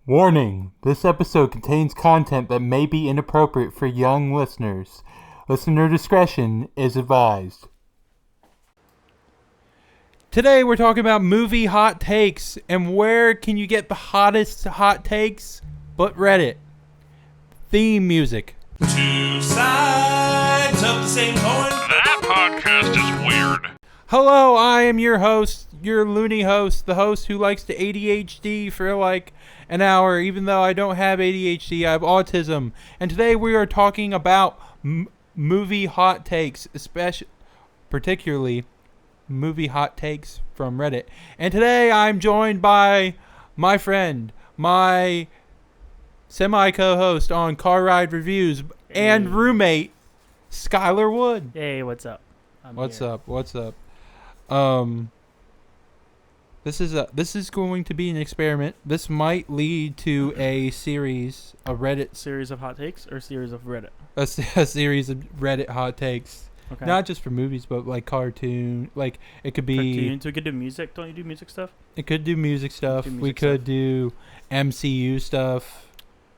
Warning, this episode contains content that may be inappropriate for young listeners. Listener discretion is advised. Today we're talking about movie hot takes, and where can you get the hottest hot takes but Reddit? Theme music. Two sides of the same coin. That podcast is weird. Hello, I am your host, your loony host, the host who likes to ADHD for like an hour, even though I don't have ADHD, I have autism. And today we are talking about movie hot takes, particularly movie hot takes from Reddit. And today I'm joined by my friend, my semi-co-host on Car Ride Reviews, and roommate, Skylor Wood. Hey, what's up? What's up? This is going to be an experiment. This might lead to a series of Reddit. Series of hot takes or series of Reddit? A series of Reddit hot takes. Okay. Not just for movies, but like cartoon. Like it could be cartoons. We could do music. Don't you do music stuff? It could do music stuff. We could do MCU stuff.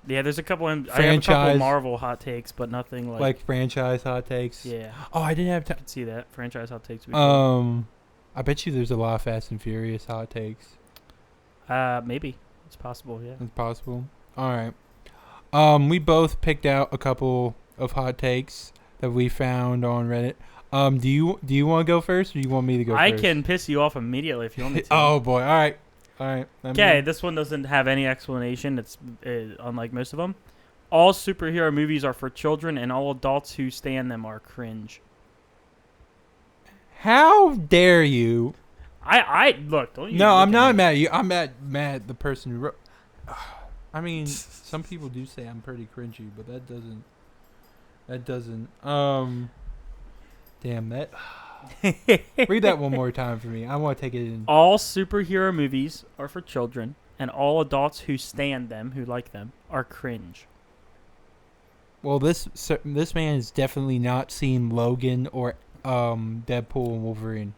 Yeah, there's a couple. I have a Franchise. couple Marvel hot takes, but nothing like franchise hot takes. Yeah. Oh, I didn't have time. I could see that franchise hot takes. I bet you there's a lot of Fast and Furious hot takes. Maybe it's possible. Yeah, it's possible. All right. We both picked out a couple of hot takes that we found on Reddit. Do you want to go first, or do you want me to go first? I can piss you off immediately if you want me to. Oh boy! All right. Okay, this one doesn't have any explanation. It's unlike most of them. All superhero movies are for children, and all adults who stand them are cringe. How dare you? I look. Don't you? No, I'm not mad at you. I'm mad at the person who wrote. I mean, some people do say I'm pretty cringy, but that doesn't. Damn that. Read that one more time for me. I want to take it in. All superhero movies are for children, and all adults who stand them, who like them, are cringe. Well, this man has definitely not seen Logan or Deadpool and Wolverine.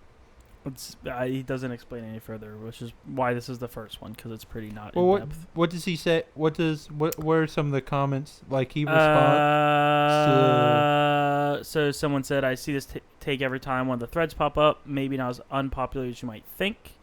He doesn't explain any further, which is why this is the first one, because it's pretty not well, in depth. What does he say? What are some of the comments? Like he responds So someone said, I see this take every time one of the threads pop up, maybe not as unpopular as you might think.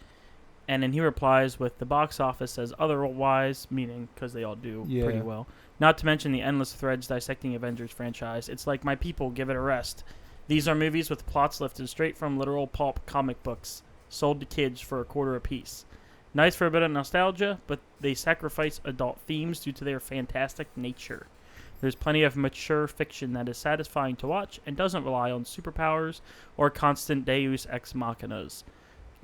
And then he replies with, the box office says otherwise, meaning because they all do pretty well. Not to mention the endless threads dissecting Avengers franchise. It's like, my people, give it a rest. These are movies with plots lifted straight from literal pulp comic books, sold to kids for $0.25 apiece. Nice for a bit of nostalgia, but they sacrifice adult themes due to their fantastic nature. There's plenty of mature fiction that is satisfying to watch and doesn't rely on superpowers or constant deus ex machinas.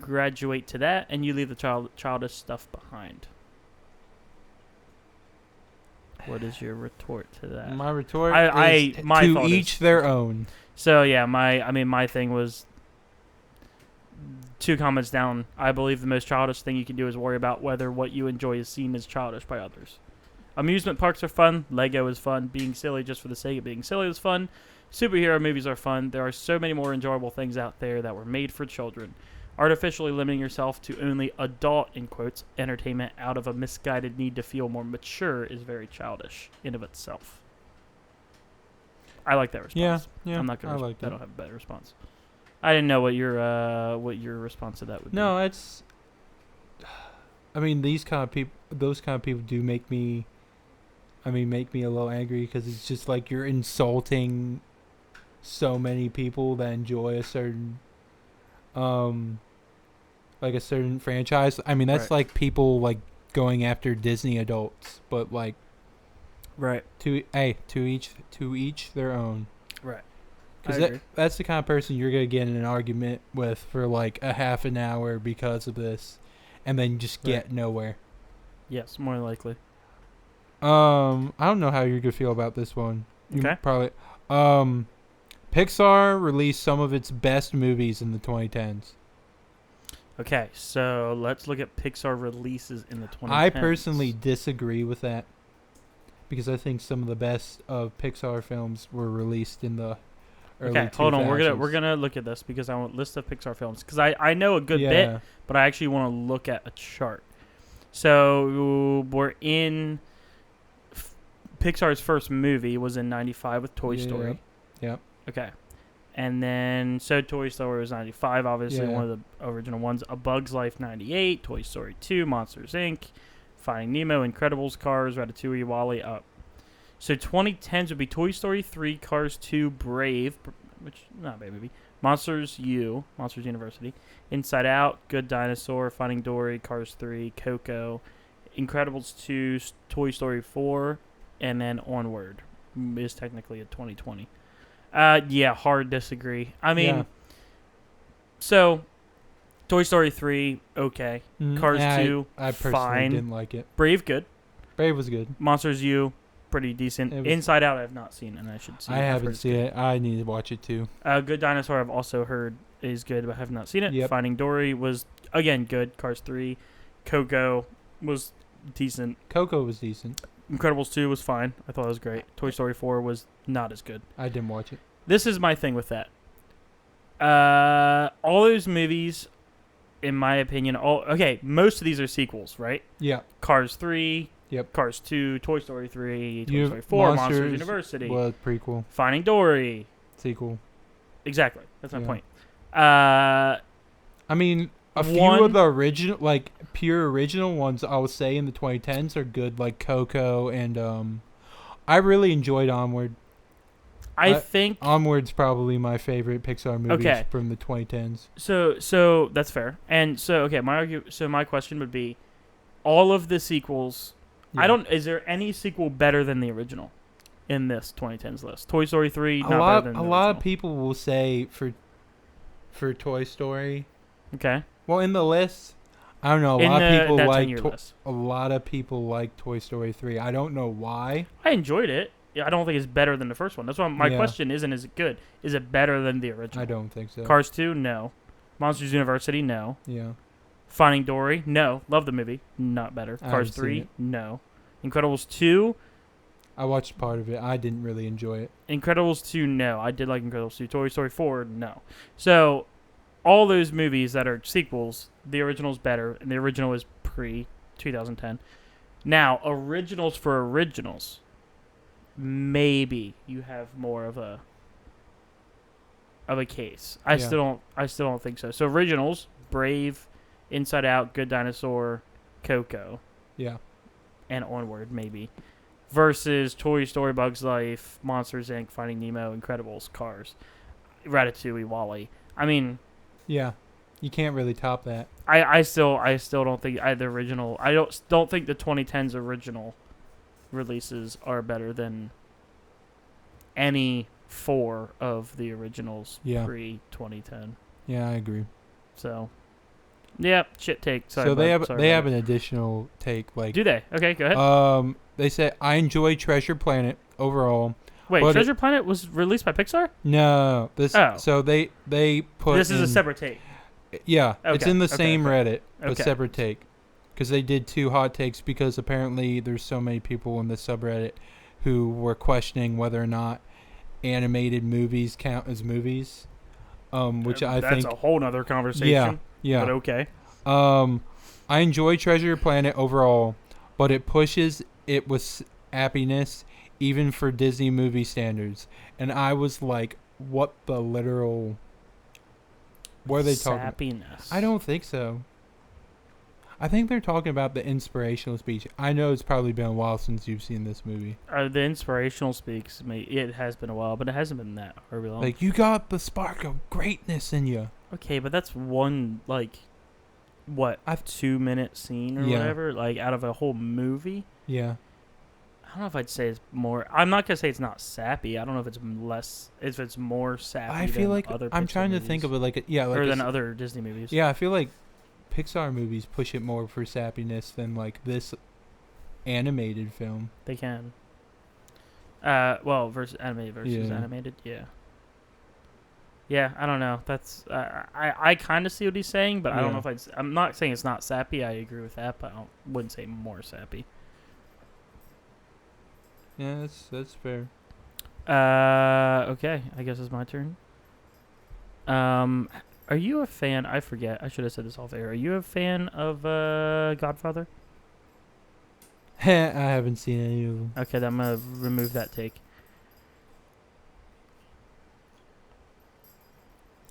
Graduate to that, and you leave the childish stuff behind. What is your retort to that? My retort is to each their own. So yeah, my thing was 2 comments down. I believe the most childish thing you can do is worry about whether what you enjoy is seen as childish by others. Amusement parks are fun. Lego is fun. Being silly just for the sake of being silly is fun. Superhero movies are fun. There are so many more enjoyable things out there that were made for children. Artificially limiting yourself to only adult, in quotes, entertainment out of a misguided need to feel more mature is very childish in of itself. I like that response. Yeah. I'm not gonna. I don't have a better response. I didn't know what your response to that would be. No, it's. I mean, those kind of people do make me. Make me a little angry because it's just like you're insulting so many people that enjoy a certain, like a certain franchise. I mean, that's like people like going after Disney adults, but like. Right. To each their own. Right. Because that's the kind of person you're gonna get in an argument with for like a half an hour because of this, and then just get nowhere. Yes, more likely. I don't know how you're gonna feel about this one. Okay. Probably. Pixar released some of its best movies in the 2010s. Okay, so let's look at Pixar releases in the 2010s. I personally disagree with that. Because I think some of the best of Pixar films were released in the early 2000s. Hold on. We're gonna look at this because I want a list of Pixar films because I know a good bit, but I actually want to look at a chart. So we're in Pixar's first movie was in 95 with Toy Story. Yep. Okay. And then, so Toy Story was 95, obviously, Yeah. one of the original ones. A Bug's Life, 98. Toy Story 2, Monsters, Inc., Finding Nemo, Incredibles, Cars, Ratatouille, WALL-E, up. So 2010s would be Toy Story 3, Cars 2, Brave, which, not a bad movie. Monsters University. Inside Out, Good Dinosaur, Finding Dory, Cars 3, Coco, Incredibles 2, Toy Story 4, and then Onward is technically a 2020. Yeah, hard disagree. I mean, so Toy Story 3, okay. Cars 2, I personally fine. didn't like it. Brave, good. Brave was good. Monsters U, pretty decent. Inside Out, I have not seen, and I should see. I haven't seen it. I need to watch it too. Good Dinosaur, I've also heard is good, but have not seen it. Yep. Finding Dory was, again, good. Cars 3. Coco was decent. Coco was decent. Incredibles 2 was fine. I thought it was great. Toy Story 4 was not as good. I didn't watch it. This is my thing with that. All those movies, in my opinion, most of these are sequels, right? Yeah. Cars 3, Yep. Cars 2, Toy Story 3, Toy Story 4, Monsters University, was prequel. Finding Dory. Sequel. Exactly. That's my Yeah. point. I mean, a few of the original, like, pure original ones, I would say in the 2010s are good, like Coco and, I really enjoyed Onward. I think Onward's probably my favorite Pixar movie from the 2010s. So that's fair. And so my question would be, all of the sequels. Yeah. Is there any sequel better than the original in this 2010s list? Toy Story 3, A not lot better than the original. of people will say for Toy Story. Okay. Well, in the list, I don't know. A lot of people like Toy Story 3. I don't know why. I enjoyed it. Yeah, I don't think it's better than the first one. That's why my question isn't, is it good? Is it better than the original? I don't think so. Cars 2, no. Monsters University, no. Yeah. Finding Dory, no. Love the movie, not better. Cars 3, no. Incredibles 2. I watched part of it. I didn't really enjoy it. Incredibles 2, no. I did like Incredibles 2. Toy Story 4, no. So, all those movies that are sequels, the original's better, and the original is pre-2010. Now, originals for originals, maybe you have more of a case. I still don't think so. So originals, Brave, Inside Out, Good Dinosaur, Coco. Yeah. And Onward, maybe. Versus Toy Story, Bug's Life, Monsters, Inc., Finding Nemo, Incredibles, Cars, Ratatouille, WALL-E. I mean... Yeah. You can't really top that. I still don't think the original... I don't think the 2010s original releases are better than any 4 of the originals pre-2010. Yeah, I agree. So... Yeah, shit take. Sorry, so they have an additional take. Like, do they? Okay, go ahead. They say I enjoy Treasure Planet overall. Wait, Treasure Planet was released by Pixar? No, So they put. This is a separate take. Yeah, okay, it's in the same Reddit, but okay. separate take, because they did 2 hot takes because apparently there's so many people in the subreddit who were questioning whether or not animated movies count as movies. Which I think that's a whole nother conversation. Yeah. But okay. I enjoy Treasure Planet overall, but it pushes it with happiness even for Disney movie standards. And I was like, what the literal... What are they talking about? Sappiness. I don't think so. I think they're talking about the inspirational speech. I know it's probably been a while since you've seen this movie. The inspirational speaks, it has been a while, but it hasn't been that horribly long. Like, you got the spark of greatness in you. Okay, but that's one, 2-minute scene or whatever, out of a whole movie? Yeah. I don't know if I'd say it's more... I'm not going to say it's not sappy. I don't know if it's more sappy I feel like other Pixar I'm trying movies, to think of it or than other Disney movies. Yeah, I feel like Pixar movies push it more for sappiness than, this animated film. They can. Versus animated animated, yeah. Yeah, I don't know. That's I kind of see what he's saying, but I don't know if I'm not saying it's not sappy. I agree with that, but I wouldn't say more sappy. Yeah, that's fair. Okay, I guess it's my turn. Are you a fan? I forget. I should have said this off air. Are you a fan of Godfather? I haven't seen any of them. Okay, then I'm gonna remove that take.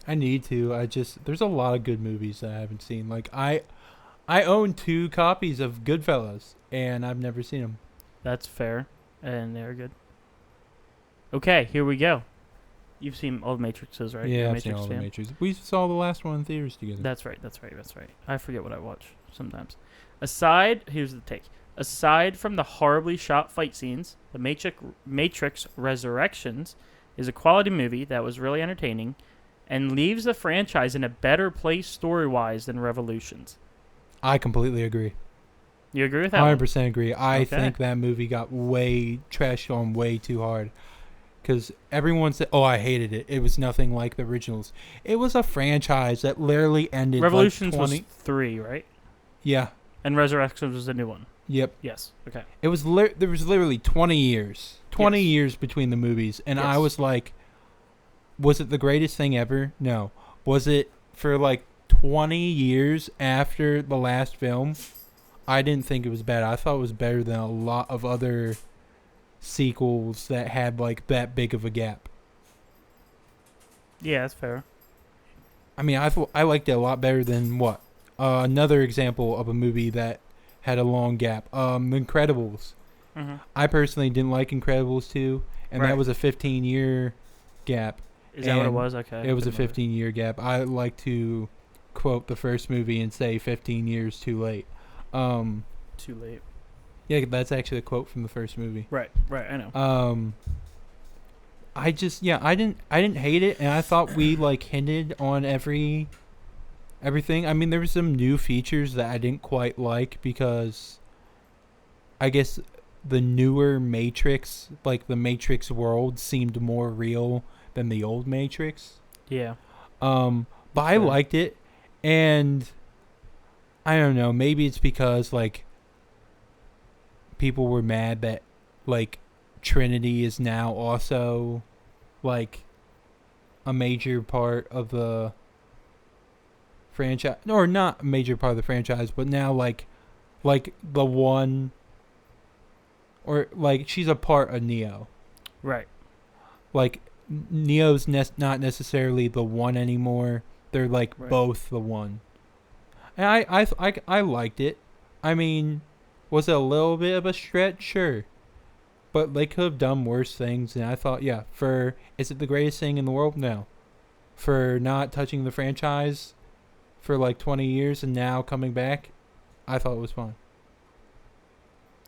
I need to. There's a lot of good movies that I haven't seen. Like I own 2 copies of Goodfellas, and I've never seen them. That's fair, and they're good. Okay, here we go. You've seen all the Matrixes, right? Yeah, You're a I've seen all the fan? Matrix. We saw the last one in theaters together. That's right. I forget what I watch sometimes. Here's the take. Aside from the horribly shot fight scenes, The Matrix Resurrections is a quality movie that was really entertaining and leaves the franchise in a better place story-wise than Revolutions. I completely agree. You agree with that? 100% agree. I think that movie got trashed on way too hard. Because everyone said, "Oh, I hated it. It was nothing like the originals." It was a franchise that literally ended. Revolutions like 20... was 3, right? Yeah. And Resurrections was a new one. Yep. Yes. Okay. It was there was literally 20 years. 20 years between the movies, and I was like, was it the greatest thing ever? No. Was it for like 20 years after the last film? I didn't think it was bad. I thought it was better than a lot of other sequels that had like that big of a gap. Yeah, that's fair. I mean, I liked it a lot better than what? Another example of a movie that had a long gap. Incredibles. Mm-hmm. I personally didn't like Incredibles 2, and that was a 15-year gap. Is that what it was? Okay. It was a 15-year gap. I like to quote the first movie and say 15 years too late. Too late. Yeah, that's actually a quote from the first movie. Right, I know. I didn't hate it, and I thought we like hinted on everything. I mean, there were some new features that I didn't quite like because I guess the newer Matrix, like the Matrix world, seemed more real than the old Matrix. Yeah. But I liked it, and I don't know, maybe it's because like people were mad that like Trinity is now also like a major part of the franchise, or not a major part of the franchise, but now like the one, or like she's a part of Neo. Right. Like Neo's not necessarily the one anymore. They're like both the one. And I liked it. I mean, was it a little bit of a stretch? Sure. But they could have done worse things, and I thought, is it the greatest thing in the world? No. For not touching the franchise for like 20 years and now coming back, I thought it was fun.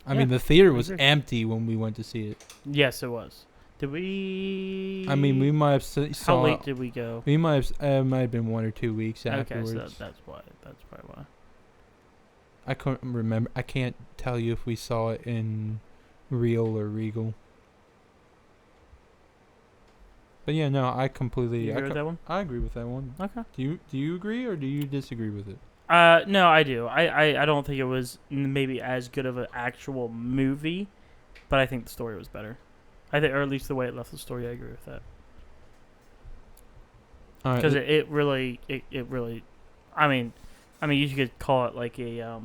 I mean, the theater was empty when we went to see it. Yes, it was. Did we? I mean, we might have saw. How late did we go? We might have. Might have been 1 or 2 weeks afterwards. Okay, so that's why. That's probably why. I couldn't remember. I can't tell you if we saw it in Real or Regal. But yeah, no, I completely. You agree with that one? I agree with that one. Okay. Do you agree or do you disagree with it? No, I do. I don't think it was maybe as good of an actual movie, but I think the story was better. I think, or at least the way it left the story, I agree with that. Because it really, I mean, you could call it like a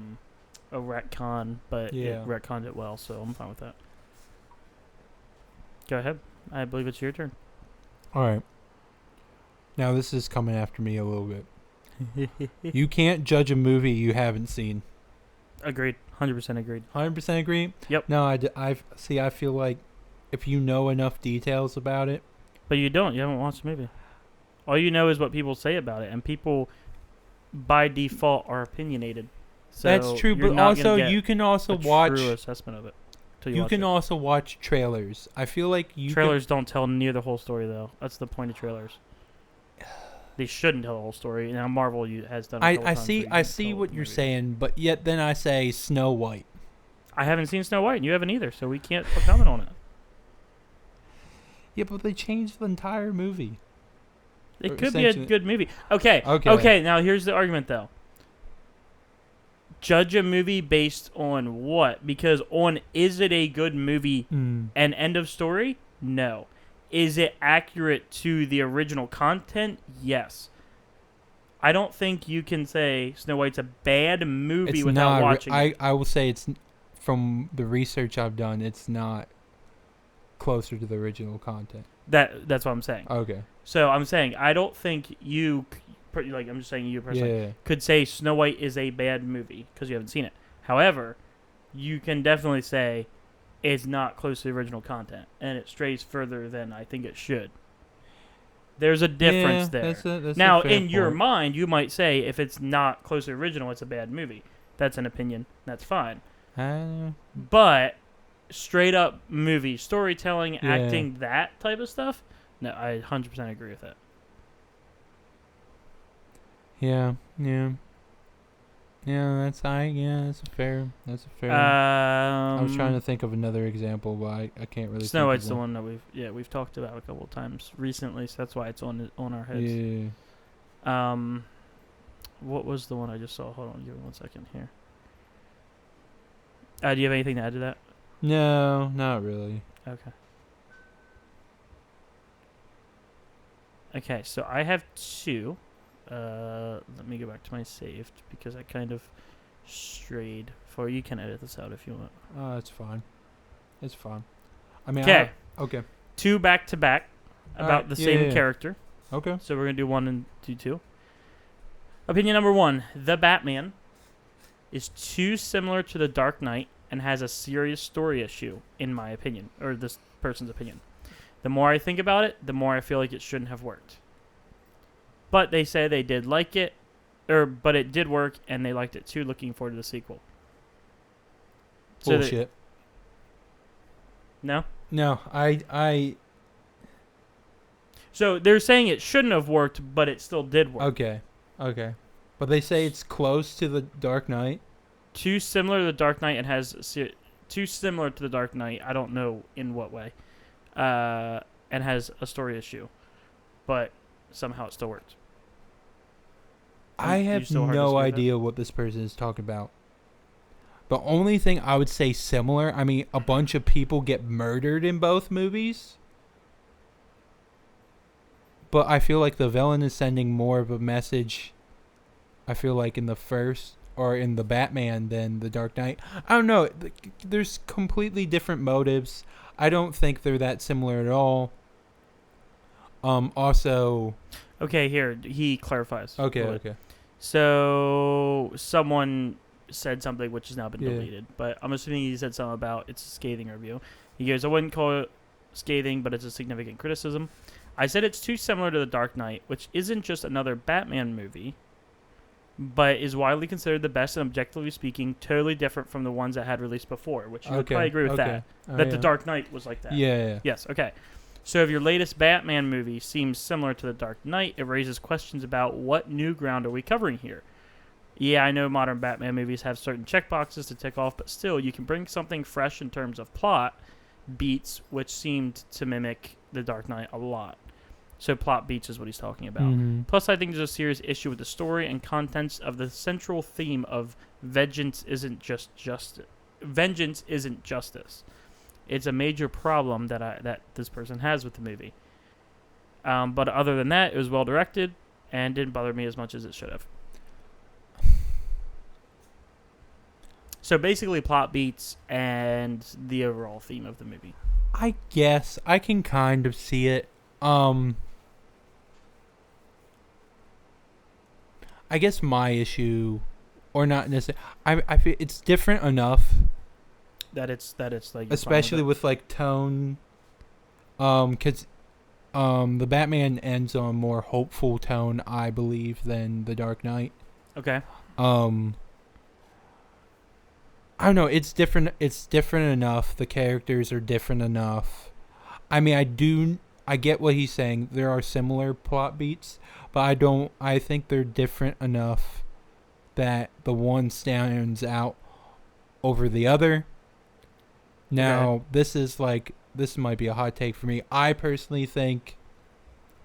retcon, but it retconned it well, so I'm fine with that. Go ahead. I believe it's your turn. All right. Now this is coming after me a little bit. You can't judge a movie you haven't seen. Agreed. 100% agreed. 100% agree? Yep. No, I feel like if you know enough details about it. But you don't. You haven't watched the movie. All you know is what people say about it, and people, by default, are opinionated. So that's true, but also you can also watch true assessment of it. You can also watch trailers. I feel like trailers don't tell near the whole story, though. That's the point of trailers. They shouldn't tell the whole story. Now Marvel has done. I see what you're saying, but yet then I say Snow White. I haven't seen Snow White, and you haven't either, so we can't comment on it. Yeah, but they changed the entire movie. It could be a good movie. Okay. Now here's the argument, though. Judge a movie based on what? Because is it a good movie and end of story? No. Is it accurate to the original content? Yes. I don't think you can say Snow White's a bad movie without watching it. I will say it's, from the research I've done, it's not closer to the original content. That's what I'm saying. Okay. So I'm saying I don't think you, like I'm just saying you personally, Yeah. could say Snow White is a bad movie because you haven't seen it. However, you can definitely say it's not close to the original content, and it strays further than I think it should. There's a difference there. That's now, a fair in your point. mind, you might say if it's not close to the original, it's a bad movie. That's an opinion. That's fine. But straight up movie storytelling, acting, that type of stuff, no, I 100% agree with that. Yeah. That's a fair. I was trying to think of another example, but I can't really. Snow think White's of the one. one that we've talked about a couple of times recently, so that's why it's on our heads. Yeah. What was the one I just saw? Hold on, give me 1 second here. Do you have anything to add to that? No, not really. Okay. Okay, so I have two. Let me go back to my saved because I kind of strayed. For you can edit this out if you want. It's fine. It's fine. I mean, Okay. Okay. Two back to back about Alright, the same character. Okay. So we're gonna do one and do two. Opinion number one: The Batman is too similar to The Dark Knight and has a serious story issue, in my opinion, or this person's opinion. The more I think about it, the more I feel like it shouldn't have worked. But they say they did like it, but it did work, and they liked it too. Looking forward to the sequel. So Bullshit. No. No, I. So they're saying it shouldn't have worked, but it still did work. Okay. But they say it's close to The Dark Knight. Too similar to The Dark Knight and has too similar to The Dark Knight. I don't know in what way. And has a story issue, but somehow it still worked. I have no idea what this person is talking about. The only thing I would say similar, I mean, a bunch of people get murdered in both movies. But I feel like the villain is sending more of a message, I feel like, in the first or in the Batman than the Dark Knight. I don't know. There's completely different motives. I don't think they're that similar at all. Also... Okay, here, he clarifies. Okay. So, someone said something which has now been deleted, but I'm assuming he said something about it's a scathing review. He goes, I wouldn't call it scathing, but it's a significant criticism. I said it's too similar to The Dark Knight, which isn't just another Batman movie, but is widely considered the best and, objectively speaking, totally different from the ones that had released before, which you would probably agree with that. That The Dark Knight was like that. Yeah. Yes, okay. So if your latest Batman movie seems similar to The Dark Knight, it raises questions about what new ground are we covering here. Yeah, I know modern Batman movies have certain checkboxes to tick off, but still, you can bring something fresh in terms of plot beats, which seemed to mimic The Dark Knight a lot. So plot beats is what he's talking about. Mm-hmm. Plus, I think there's a serious issue with the story and contents of the central theme of vengeance isn't justice. It's a major problem that this person has with the movie. But other than that, it was well directed and didn't bother me as much as it should have. So basically, plot beats and the overall theme of the movie. I guess I can kind of see it. I guess my issue, or not necessarily, I feel it's different enough. That it's like, especially with like tone, because the Batman ends on a more hopeful tone, I believe, than the Dark Knight. Okay. I don't know. It's different. It's different enough. The characters are different enough. I mean, I get what he's saying. There are similar plot beats, but I think they're different enough that the one stands out over the other. Now, this might be a hot take for me. I personally think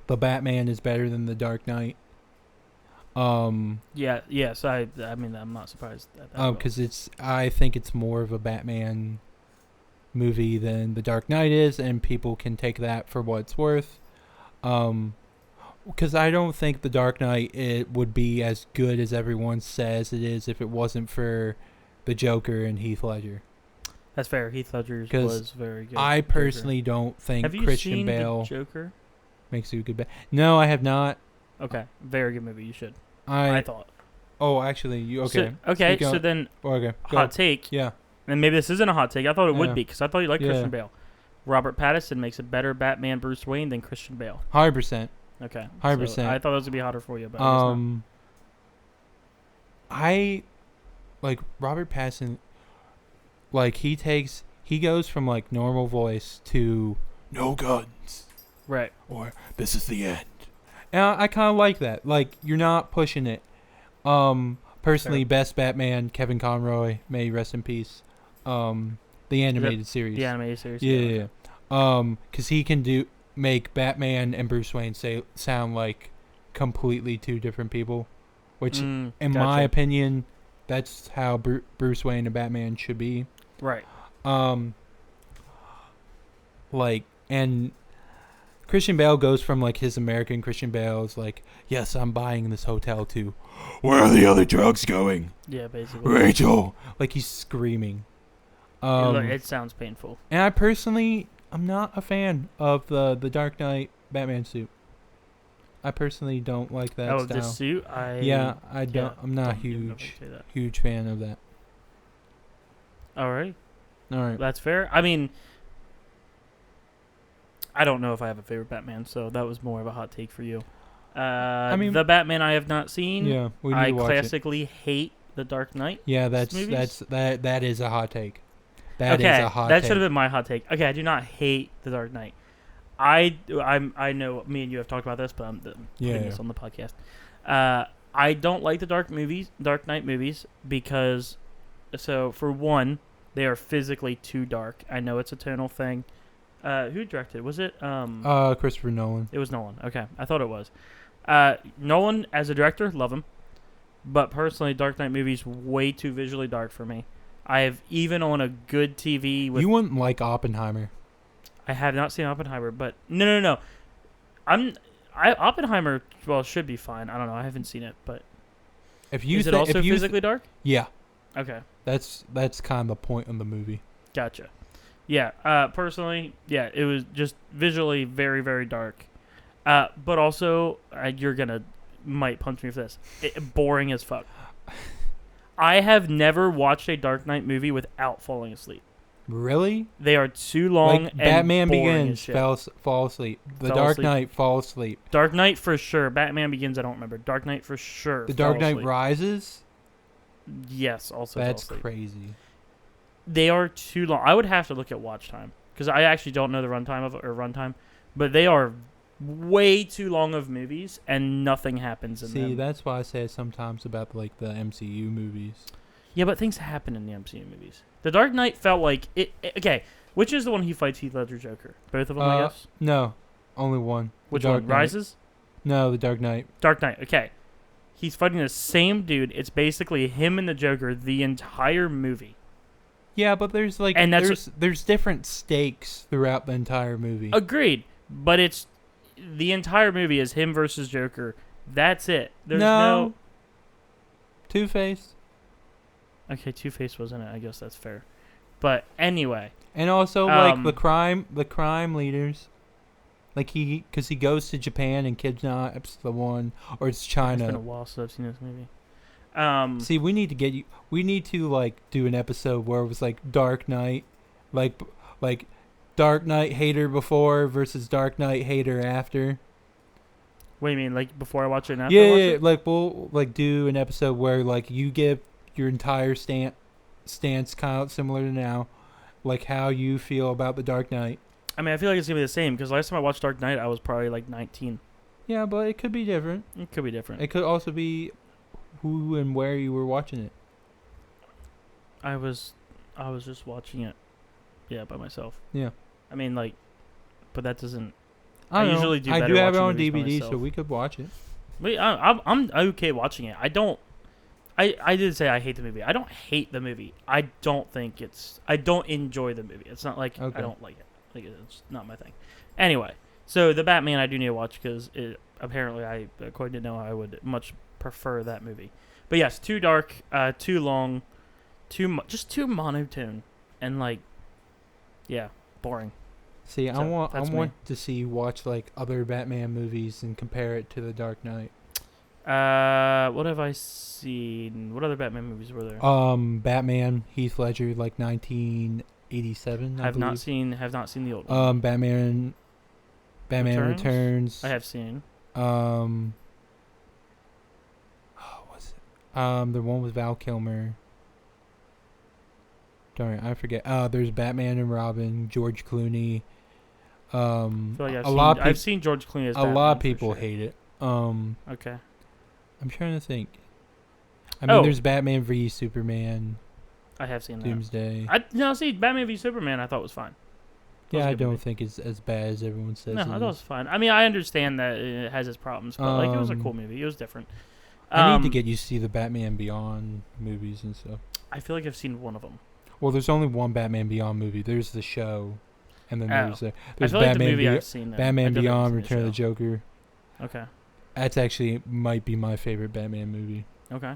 the Batman is better than the Dark Knight. Yes, I mean, I'm not surprised at that. Because I think it's more of a Batman movie than the Dark Knight is, and people can take that for what it's worth. Because I don't think the Dark Knight it would be as good as everyone says it is if it wasn't for the Joker and Heath Ledger. That's fair. Heath Ledger's 'Cause was very good. I personally don't think Have you Christian seen Bale the Joker? makes you a good Batman. No, I have not. Okay, very good movie. You should. I I thought. Oh, actually, you okay? So then Okay. hot take. Yeah. And maybe this isn't a hot take. I thought it would Yeah. be because I thought you liked Yeah. Christian Bale. Robert Pattinson makes a better Batman Bruce Wayne than Christian Bale. 100%. Okay. 100%. I thought that was gonna be hotter for you, but I guess not. I like Robert Pattinson. Like he goes from like normal voice to no guns Right. or this is the end. And I kind of like that. Like you're not pushing it. Personally, Fair. best Batman, Kevin Conroy, may he rest in peace. The animated series. The animated series. Yeah. Because he can make Batman and Bruce Wayne sound like completely two different people, which, in my opinion, that's how Bruce Wayne and Batman should be. Right. And Christian Bale goes from like his American Christian Bale is like, yes, I'm buying this hotel to, where are the other drugs going? Yeah, basically. Rachel, like he's screaming. It sounds painful. And I personally, I'm not a fan of the Dark Knight Batman suit. I personally don't like that style. This suit? I don't. I'm not a huge fan of that. All right. All right. That's fair. I mean, I don't know if I have a favorite Batman, so that was more of a hot take for you. The Batman I have not seen. Yeah, we need I to watch classically hate the Dark Knight. Yeah, that is a hot take. That is a hot take. That should have been my hot take. Okay, I do not hate the Dark Knight. I know me and you have talked about this, but I'm putting this on the podcast. I don't like the Dark Knight movies because, so for one, they are physically too dark. I know it's a tonal thing. Who directed? Was it Christopher Nolan? It was Nolan. Okay, I thought it was. Nolan as a director, love him, but personally, Dark Knight movies way too visually dark for me. I have even on a good TV with. You wouldn't like Oppenheimer. I have not seen Oppenheimer, but no. Oppenheimer should be fine. I don't know. I haven't seen it, but is it also physically dark? Yeah. Okay. That's kind of the point of the movie. Gotcha. Yeah. Personally, yeah, it was just visually very, very dark. But also, you're might punch me for this. Boring as fuck. I have never watched a Dark Knight movie without falling asleep. Really? They are too long. Like and Batman boring Begins, fall asleep. The Fell Dark asleep. Knight, fall asleep. Dark Knight for sure. Batman Begins, I don't remember. Dark Knight for sure. The Dark fell Knight asleep. Rises. Yes, also. That's fell asleep. crazy. They are too long. I would have to look at watch time because I actually don't know the runtime, but they are way too long of movies and nothing happens in them. See, that's why I say sometimes about like the MCU movies. Yeah, but things happen in the MCU movies. The Dark Knight felt like it. Okay, which is the one he fights Heath Ledger Joker? Both of them, I guess. No, only one. Which Dark one? Knight. Rises? No, the Dark Knight. Dark Knight. Okay, he's fighting the same dude. It's basically him and the Joker the entire movie. Yeah, but there's like there's different stakes throughout the entire movie. Agreed, but it's the entire movie is him versus Joker. That's it. There's no Two-Face. Okay, Two-Face wasn't it. I guess that's fair. But anyway. And also, like, the crime leaders. Like, because he goes to Japan and kidnaps the one, or it's China. It's been a while since I've seen this movie. See, we need to, like, do an episode where it was, like, Dark Knight. Like Dark Knight hater before versus Dark Knight hater after. What do you mean, like, before I watch it and after Yeah, I watch it? like, we'll, like, do an episode where, like, you give your entire stance kind of similar to now, like how you feel about the Dark Knight. I mean, I feel like it's gonna be the same because last time I watched Dark Knight, I was probably like 19. Yeah, but it could be different. It could be different. It could also be who and where you were watching it. I was just watching it, by myself. Yeah. I mean, like, but that doesn't. I usually do. I do have it on DVD, so we could watch it. Wait, I'm okay watching it. I did say I hate the movie. I don't hate the movie. I don't enjoy the movie. It's not like I don't like it. Like, it's not my thing. Anyway, so the Batman I do need to watch because apparently according to Noah, I would much prefer that movie. But yes, too dark, too long, just too monotone. and like, yeah, boring. See, I So, want that's me. to see you watch like other Batman movies and compare it to The Dark Knight. What have I seen? What other Batman movies were there? Batman, Heath Ledger, like 1987. I have not believe. seen the old one. Batman Returns. I have seen. What's it? The one with Val Kilmer. Darn it, I forget. There's Batman and Robin, George Clooney. I feel like I've seen George Clooney as Batman. A lot of people sure. hate it. Okay. I'm trying to think. I mean, there's Batman v Superman. I have seen that. Doomsday. See, Batman v Superman I thought was fine. Yeah, I don't think it's as bad as everyone says. No, I thought it was fine. I mean, I understand that it has its problems, but like it was a cool movie. It was different. I need to get you to see the Batman Beyond movies and stuff. I feel like I've seen one of them. Well, there's only one Batman Beyond movie. There's the show, and then there's I Batman feel like the movie I've seen. Batman Beyond: Return of the Joker. Okay. That's actually might be my favorite Batman movie. Okay.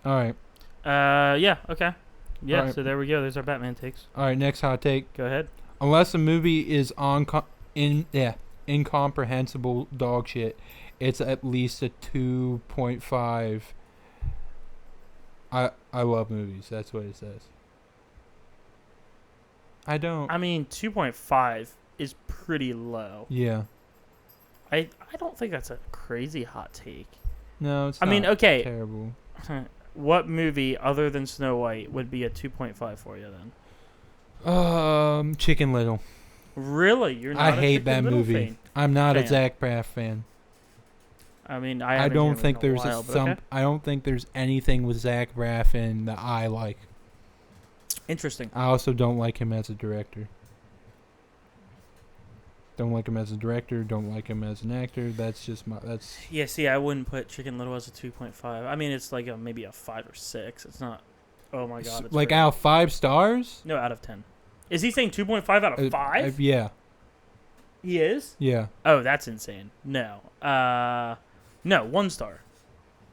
All right. Yeah. Okay. Yeah. Right. So there we go. There's our Batman takes. All right. Next hot take. Go ahead. Unless a movie is incomprehensible dog shit, it's at least a 2.5. I love movies. That's what it says. I don't. I mean, 2.5 is pretty low. Yeah. I don't think that's a crazy hot take. No, it's I mean, okay. Terrible. What movie other than Snow White would be a 2.5 for you then? Chicken Little. Really? You're not I a hate Chicken that Little movie. fan? I'm not a Zach Braff fan. I mean, I don't think there's okay. I don't think there's anything with Zach Braff in that I like. Interesting. I also don't like him as a director. Don't like him as a director. Don't like him as an actor. That's just Yeah, see, I wouldn't put Chicken Little as a 2.5. I mean, it's like maybe a 5 or 6. It's not. Oh my god. It's like very, out of 5 stars? No, out of 10. Is he saying 2.5 out of 5? Yeah. He is? Yeah. Oh, that's insane. No. No, 1 star.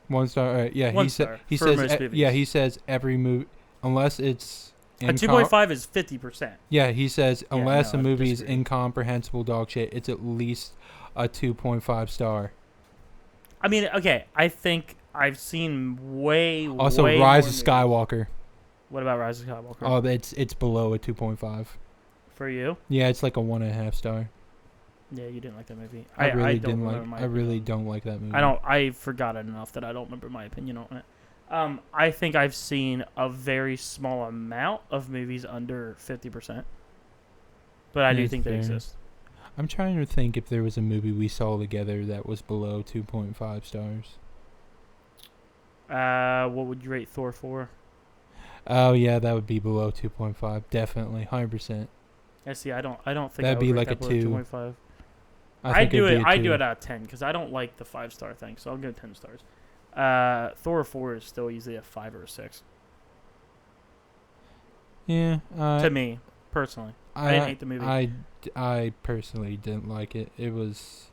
1 star. All right. Yeah. 1 star he for says. most movies. Yeah. He says every movie, unless it's. A 2.5 is 50%. Yeah, he says unless a I movie is disagree. incomprehensible dog shit, it's at least a 2.5 star. I mean, okay, I think I've seen way Also, way Rise more of movies. Skywalker. What about Rise of Skywalker? Oh, it's below a 2.5. For you? Yeah, it's like a 1.5 star. Yeah, you didn't like that movie. I really don't didn't remember like. my I really opinion. don't like that movie. I forgot it enough that I don't remember my opinion on it. I think I've seen a very small amount of movies under 50%. But I do That's think they fair. exist. I'm trying to think if there was a movie we saw together that was below 2.5 stars. What would you rate Thor for? Oh yeah, that would be below 2.5. Definitely, 100%. Yeah, see, I don't think That'd I would be rate like that a below 2. 2.5. I do it'd be a I 2. do it out of 10 because I don't like the 5-star thing, so I'll go 10 stars. Thor 4 is still easily a 5 or a 6 Yeah. to me personally. I didn't hate the movie. I personally didn't like it. It was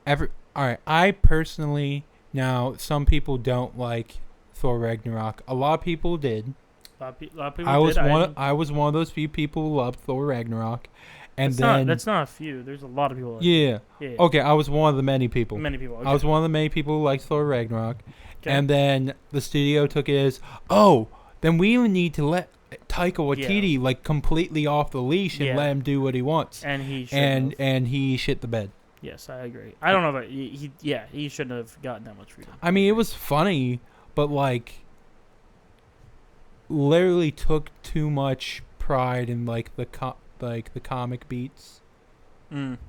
all right. I personally now some people don't like Thor Ragnarok. A lot of people did. A lot of people I was did. I was one of those few people who loved Thor Ragnarok, and then that's not a few. There's a lot of people. Like yeah. yeah. Okay, I was one of the many people. Many people. Okay. I was one of the many people who liked Thor Ragnarok, Okay. and then the studio took it as, oh, then we need to let Taika Waititi like completely off the leash and Yeah. let him do what he wants, and he should and he shit the bed. Yes, I agree. I don't know if he shouldn't have gotten that much freedom. I mean, it was funny, but like, literally took too much pride in like the comic beats. Mm.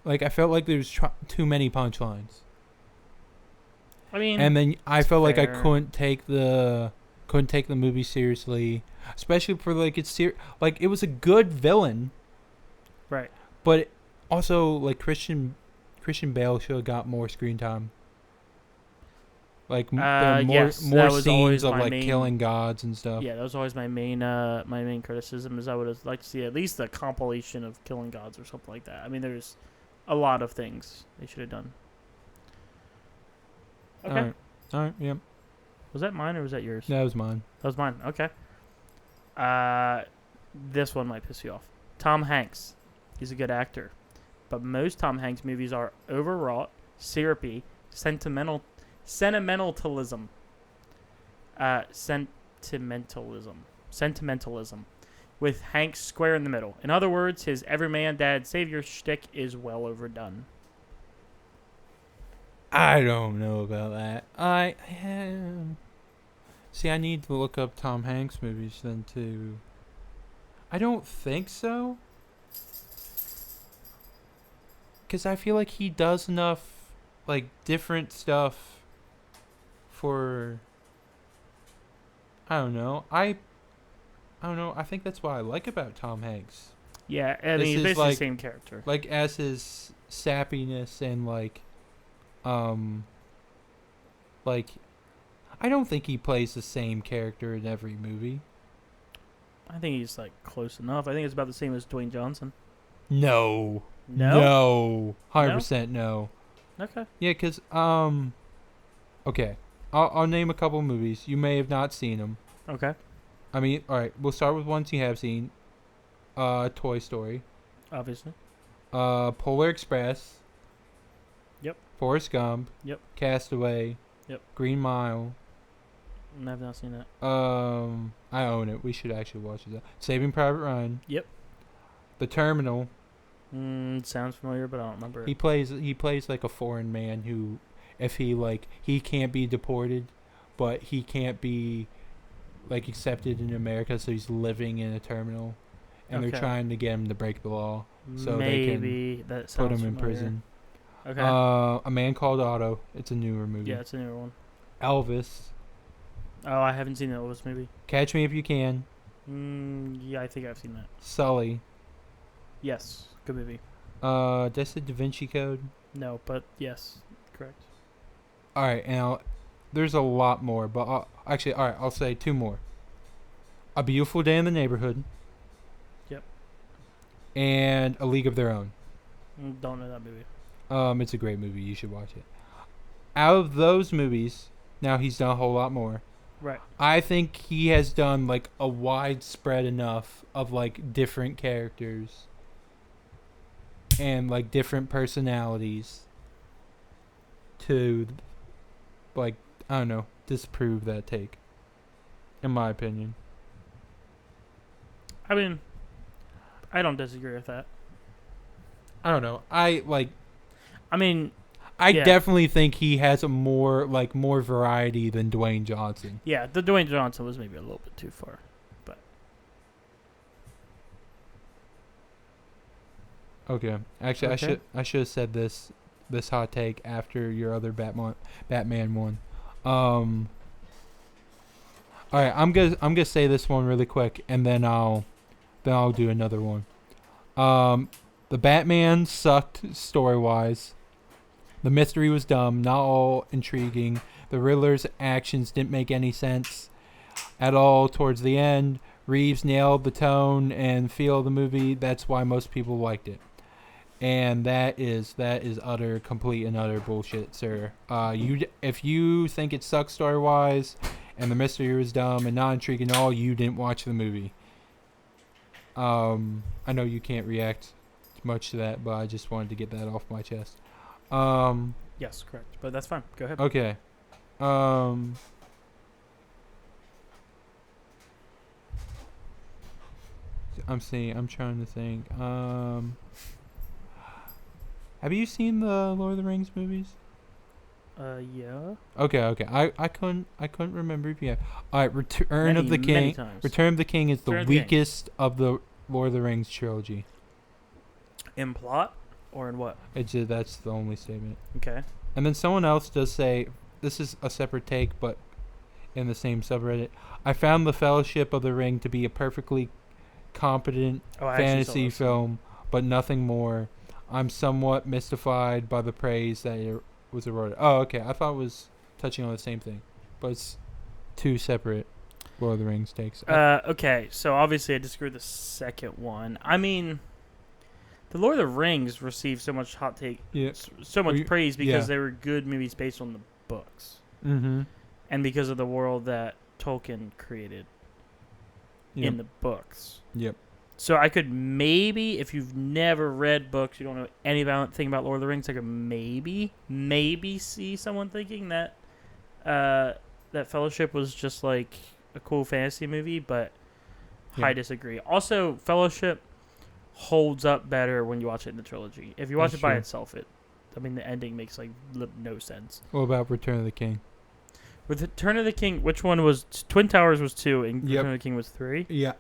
Like I felt like there was too many punchlines, I mean, and then I it's felt like I fair. couldn't take the movie seriously, especially for like like it was a good villain, right. but also like Christian Bale should have got more screen time. Like yes, that more was always scenes of my like main- killing gods and stuff. Yeah, that was always my main criticism is I would have liked to see at least a compilation of killing gods or something like that. I mean, there's a lot of things they should have done. Okay. All right. Yep. Was that mine or was that yours? That was mine. That was mine. Okay. This one might piss you off. Tom Hanks. He's a good actor. But most Tom Hanks movies are overwrought, syrupy, sentimentalism. Sentimentalism. With Hanks square in the middle. In other words, his everyman dad savior shtick is well overdone. I don't know about that. See, I need to look up Tom Hanks movies then too. I don't think so. Because I feel like he does enough, like, different stuff for... I don't know. I don't know. I think that's what I like about Tom Hanks. Yeah, I mean, he's basically the same character. Like, as his sappiness and, like, I don't think he plays the same character in every movie. I think he's, like, close enough. I think it's about the same as Dwayne Johnson. No. No? No. 100% no. Okay. Yeah, because, okay. I'll name a couple movies. You may have not seen them. Okay. I mean, all right. We'll start with ones you have seen. Toy Story. Obviously. Polar Express. Yep. Forrest Gump. Yep. Castaway. Yep. Green Mile. I've not seen that. I own it. We should actually watch it. Saving Private Ryan. Yep. The Terminal. Sounds familiar, but I don't remember it. He plays like a foreign man who, if he can't be deported, but he can't be like accepted in America, so he's living in a terminal, and they're trying to get him to break the law so maybe they can that put him familiar. in prison. Okay. A Man Called Otto. It's a newer movie. Yeah, it's a newer one. Elvis. Oh, I haven't seen the Elvis movie. Catch Me If You Can. Yeah, I think I've seen that. Sully. Yes, good movie. Did I say Da Vinci Code? No, but yes, correct. All right, now there's a lot more, but I'll say two more. A Beautiful Day in the Neighborhood. Yep. And A League of Their Own. Don't know that movie. It's a great movie. You should watch it. Out of those movies, now he's done a whole lot more. Right. I think he has done like a widespread enough of like different characters and like different personalities to like, I don't know, disprove that take, in my opinion. I mean, I don't disagree with that. I don't know. I Yeah. definitely think he has a more variety than Dwayne Johnson. Yeah, the Dwayne Johnson was maybe a little bit too far, but okay. Actually, Okay. I should have said this hot take after your other Batman one. All right, I'm gonna say this one really quick, and then I'll do another one. The Batman sucked story-wise. The mystery was dumb, not all intriguing. The Riddler's actions didn't make any sense at all towards the end. Reeves nailed the tone and feel of the movie. That's why most people liked it. And that is utter, complete and utter bullshit, sir. If you think it sucks story-wise and the mystery was dumb and not intriguing at all, you didn't watch the movie. I know you can't react much to that, but I just wanted to get that off my chest. yes, correct. But that's fine. Go ahead. Okay. I'm trying to think. Have you seen the Lord of the Rings movies? Yeah. Okay. I couldn't remember if you have. All right, Return of the Many King. times. Return of the King is the Return of the King. weakest of the Lord of the Rings trilogy. In plot or in what? That's the only statement. Okay. And then someone else does say, this is a separate take, but in the same subreddit, I found The Fellowship of the Ring to be a perfectly competent fantasy film, but nothing more. I'm somewhat mystified by the praise that it was awarded. Oh, okay. I thought it was touching on the same thing, but it's two separate Lord of the Rings takes. Okay, so obviously I disagree with the second one. I mean, the Lord of the Rings received so much so much praise because they were good movies based on the books. Mm-hmm. And because of the world that Tolkien created. in the books. Yep. So I could maybe, if you've never read books, you don't know anything about Lord of the Rings, I could maybe see someone thinking that that Fellowship was just like a cool fantasy movie, but I disagree. Also, Fellowship holds up better when you watch it in the trilogy. If you watch it by itself, the ending makes like no sense. What about Return of the King? With Return of the King, which one was Twin Towers was 2 and Return of the King was 3? Yeah.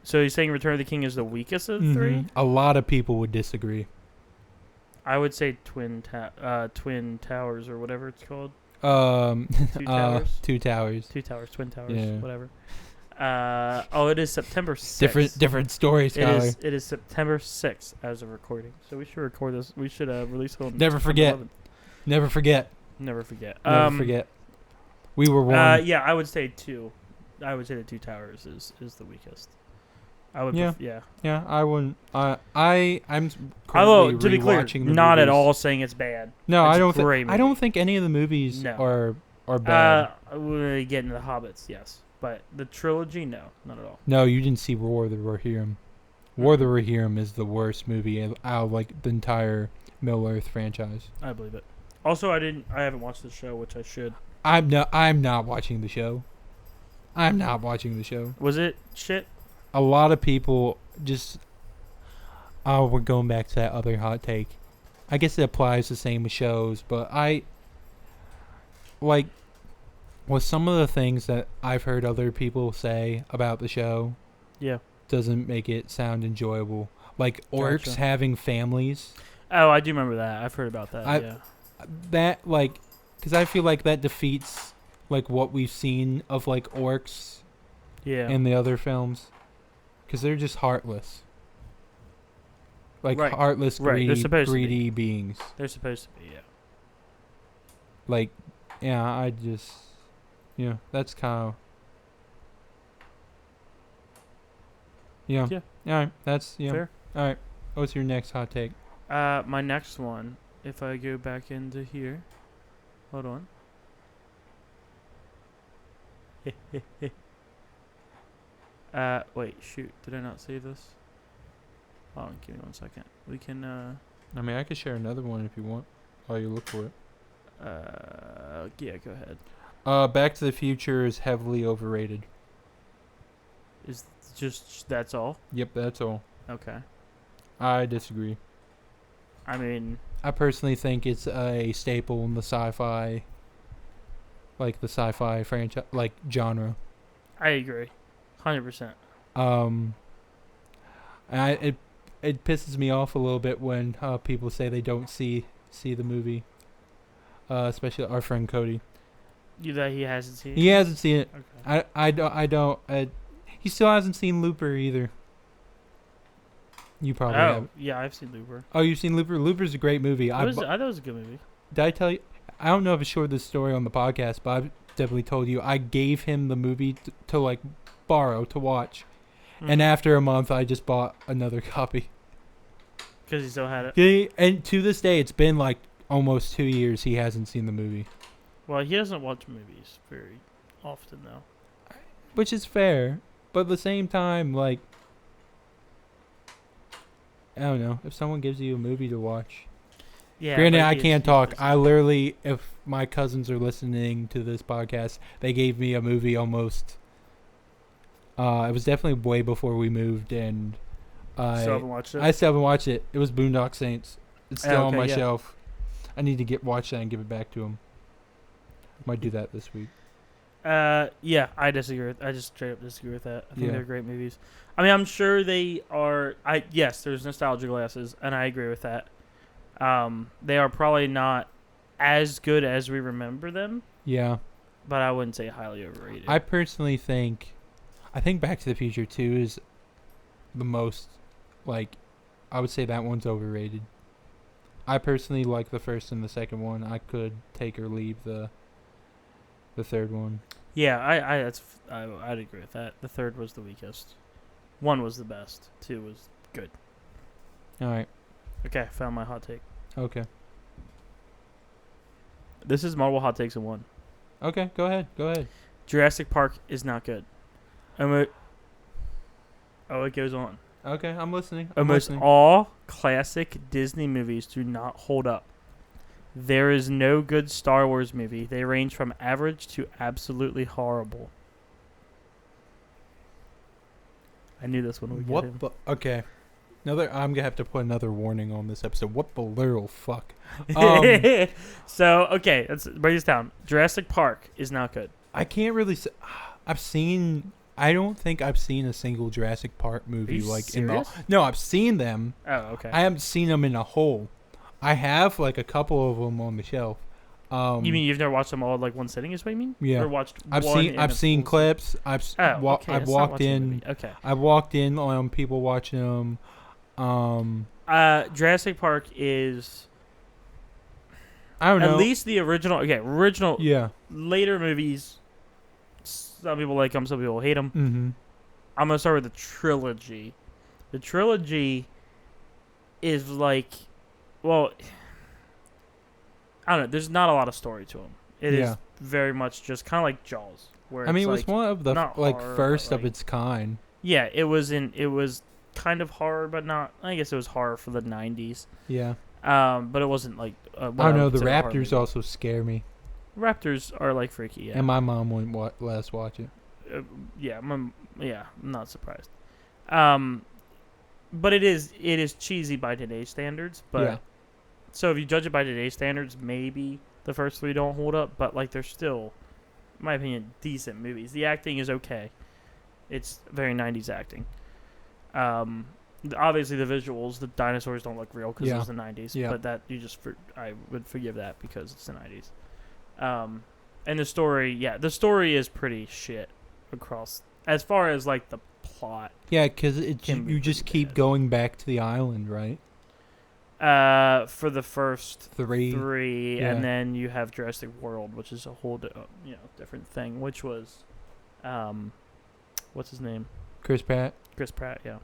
So you're saying Return of the King is the weakest of the 3? A lot of people would disagree. I would say Twin Towers or whatever it's called. Two Towers? Two Towers. Two Towers, Twin Towers, Yeah. whatever. It is September 6th. Different stories, Skylor. It is September 6th as of recording. So we should record this. We should release it on Never forget. 11th. Never forget. Never forget. Never forget. We were warned. Yeah, I would say 2. I would say the Two Towers is the weakest. I would. Yeah. Yeah. I wouldn't. I'm. Although to be clear, the not movies. at all saying it's bad. No, It's I a don't. great I don't movie. think any of the movies No. are bad. When we get into the Hobbits, yes, but the trilogy, no, not at all. No, you didn't see War of the Rohirrim. War of the Rohirrim is the worst movie out of like the entire Middle Earth franchise. I believe it. Also, I haven't watched the show, which I should. I'm not watching the show. I'm not watching the show. Was it shit? A lot of people just. Oh, we're going back to that other hot take. I guess it applies the same with shows, but with some of the things that I've heard other people say about the show, Yeah. doesn't make it sound enjoyable. Like orcs Gotcha. having families. Oh, I do remember that. I've heard about that. Yeah. That because I feel like that defeats like what we've seen of like orcs Yeah. in the other films, because they're just heartless. Like Right. heartless, Right, they're greedy, supposed to be. greedy beings. They're supposed to be. Yeah. Like, yeah, that's kind of. Yeah. Yeah. All right. That's Fair. All right. What's your next hot take? My next one, if I go back into here, hold on. Wait, shoot, did I not save this? Hold on, give me 1 second. We can, I mean, I could share another one if you want, while you look for it. yeah, go ahead. Back to the Future is heavily overrated. Is just, that's all? Yep, that's all. Okay. I disagree. I mean, I personally think it's a staple in the sci-fi franchise, like genre. I agree. 100%. And it pisses me off a little bit when people say they don't see the movie. Especially our friend Cody. That he hasn't seen it? He hasn't seen it. Okay. I don't. He still hasn't seen Looper either. You probably have. Yeah, I've seen Looper. Oh, you've seen Looper? Looper's a great movie. I thought it was a good movie. Did I tell you? I don't know if I shared this story on the podcast, but I've definitely told you. I gave him the movie to like borrow to watch, and after a month, I just bought another copy. Because he still had it. Yeah, and to this day, it's been like almost 2 years he hasn't seen the movie. Well, he doesn't watch movies very often, though. Which is fair, but at the same time, like, I don't know. If someone gives you a movie to watch. Yeah. Granted, but I he's can't talk. busy. I literally, if my cousins are listening to this podcast, they gave me a movie almost. It was definitely way before we moved, and Still haven't watched it? I still haven't watched it. It was Boondock Saints. It's still on okay, my yeah. shelf. I need to watch that and give it back to him. Might do that this week. Yeah, I disagree. I just straight up disagree with that. I think Yeah. they're great movies. I mean, I'm sure they are. Yes, there's nostalgia glasses, and I agree with that. They are probably not as good as we remember them, Yeah. but I wouldn't say highly overrated. I personally think Back to the Future 2 is the most, like, I would say that one's overrated. I personally like the first and the second one. I could take or leave the third one. Yeah, I'd agree with that. The third was the weakest. 1 was the best. 2 was good. All right. Okay, found my hot take. Okay. This is Marvel hot takes in 1. Okay, go ahead. Jurassic Park is not good. Oh, it goes on. Okay, I'm listening. Almost all classic Disney movies do not hold up. There is no good Star Wars movie. They range from average to absolutely horrible. I knew this one would get him. Okay. I'm gonna have to put another warning on this episode. What the literal fuck? So, okay, let's break this down. Jurassic Park is not good. I can't really say. I don't think I've seen a single Jurassic Park movie serious? No, I've seen them. Oh, okay. I haven't seen them in a whole. I have like a couple of them on the shelf. You mean you've never watched them all like one sitting? Is what you mean? Yeah. Or watched I've seen clips. I've walked in. Okay. I've walked in on people watching them. Jurassic Park is. I don't know. At least the original. Okay, original. Yeah. Later movies. Some people like them. Some people hate them. Mm-hmm. I'm gonna start with the trilogy. The trilogy is like, well, I don't know. There's not a lot of story to them. It is very much just kind of like Jaws. Where it was one of the horror, first of its kind. Yeah, it was kind of horror, but not. I guess it was horror for the '90s. Yeah. But it wasn't like. I don't know. The Raptors also scare me. Raptors are like freaky. Yeah. And my mom wouldn't let us watch it. I'm not surprised. But it is cheesy by today's standards. But so if you judge it by today's standards, maybe the first three don't hold up. But like they're still, in my opinion, decent movies. The acting is okay. It's very 90s acting. Obviously the visuals, the dinosaurs don't look real because it was the 90s. Yeah. But that I would forgive that because it's the 90s. And the story is pretty shit across as far as like the plot. Yeah, because you just keep going back to the island, right? For the first three, yeah. And then you have Jurassic World, which is a whole different thing. Which was, what's his name? Chris Pratt. Chris Pratt, yeah.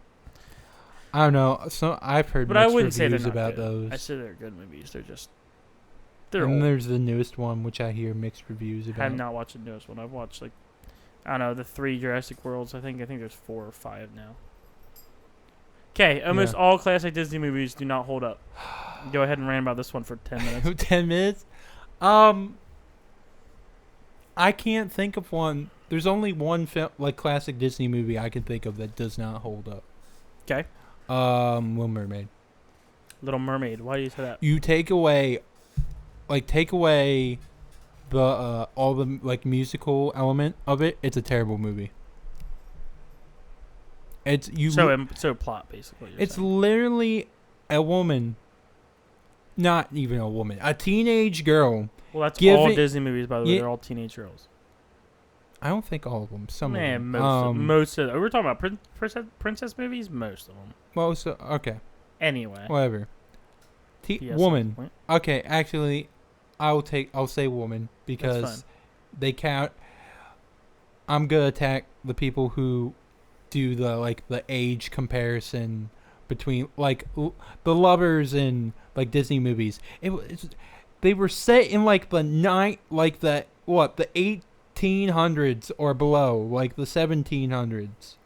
I don't know. So I've heard but mixed I wouldn't say they're reviews not about good. those. I say they're good movies. And old. there's the newest one, which I hear mixed reviews about. I have not watched the newest one. I've watched I don't know, the 3 Jurassic Worlds. I think there's 4 or 5 now. Okay, almost all classic Disney movies do not hold up. Go ahead and rant about this one for 10 minutes. 10 minutes? I can't think of one. There's only one classic Disney movie I can think of that does not hold up. Okay. Little Mermaid. Little Mermaid. Why do you say that? You take away the all the musical element of it. It's a terrible movie. So plot basically. It's literally a woman, not even a woman, a teenage girl. Well, that's all Disney movies, by the way. They're all teenage girls. I don't think all of them. Some of them. Most of them. We're talking about princess movies. Most of them. Well, so okay. Anyway. Whatever. Woman. Okay, actually, I'll say woman because they count. I'm gonna attack the people who do the age comparison between the lovers in Disney movies. They were set in the 1800s or below, the 1700s.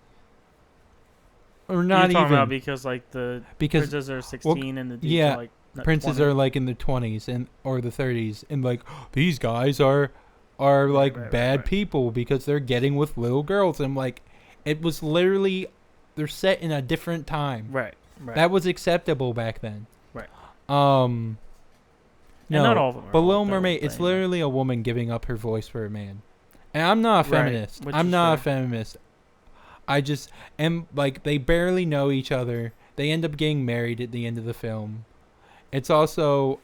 Or not You're talking even about because the princes are 16 and the dudes are princes 20. are in the 20s or the 30s, and these guys are bad people because they're getting with little girls. And it was literally they're set in a different time. Right. That was acceptable back then. Right. No, not all of them. But Little Mermaid, it's literally a woman giving up her voice for a man. And I'm not a feminist. I'm not a feminist. I just am they barely know each other. They end up getting married at the end of the film. It's also,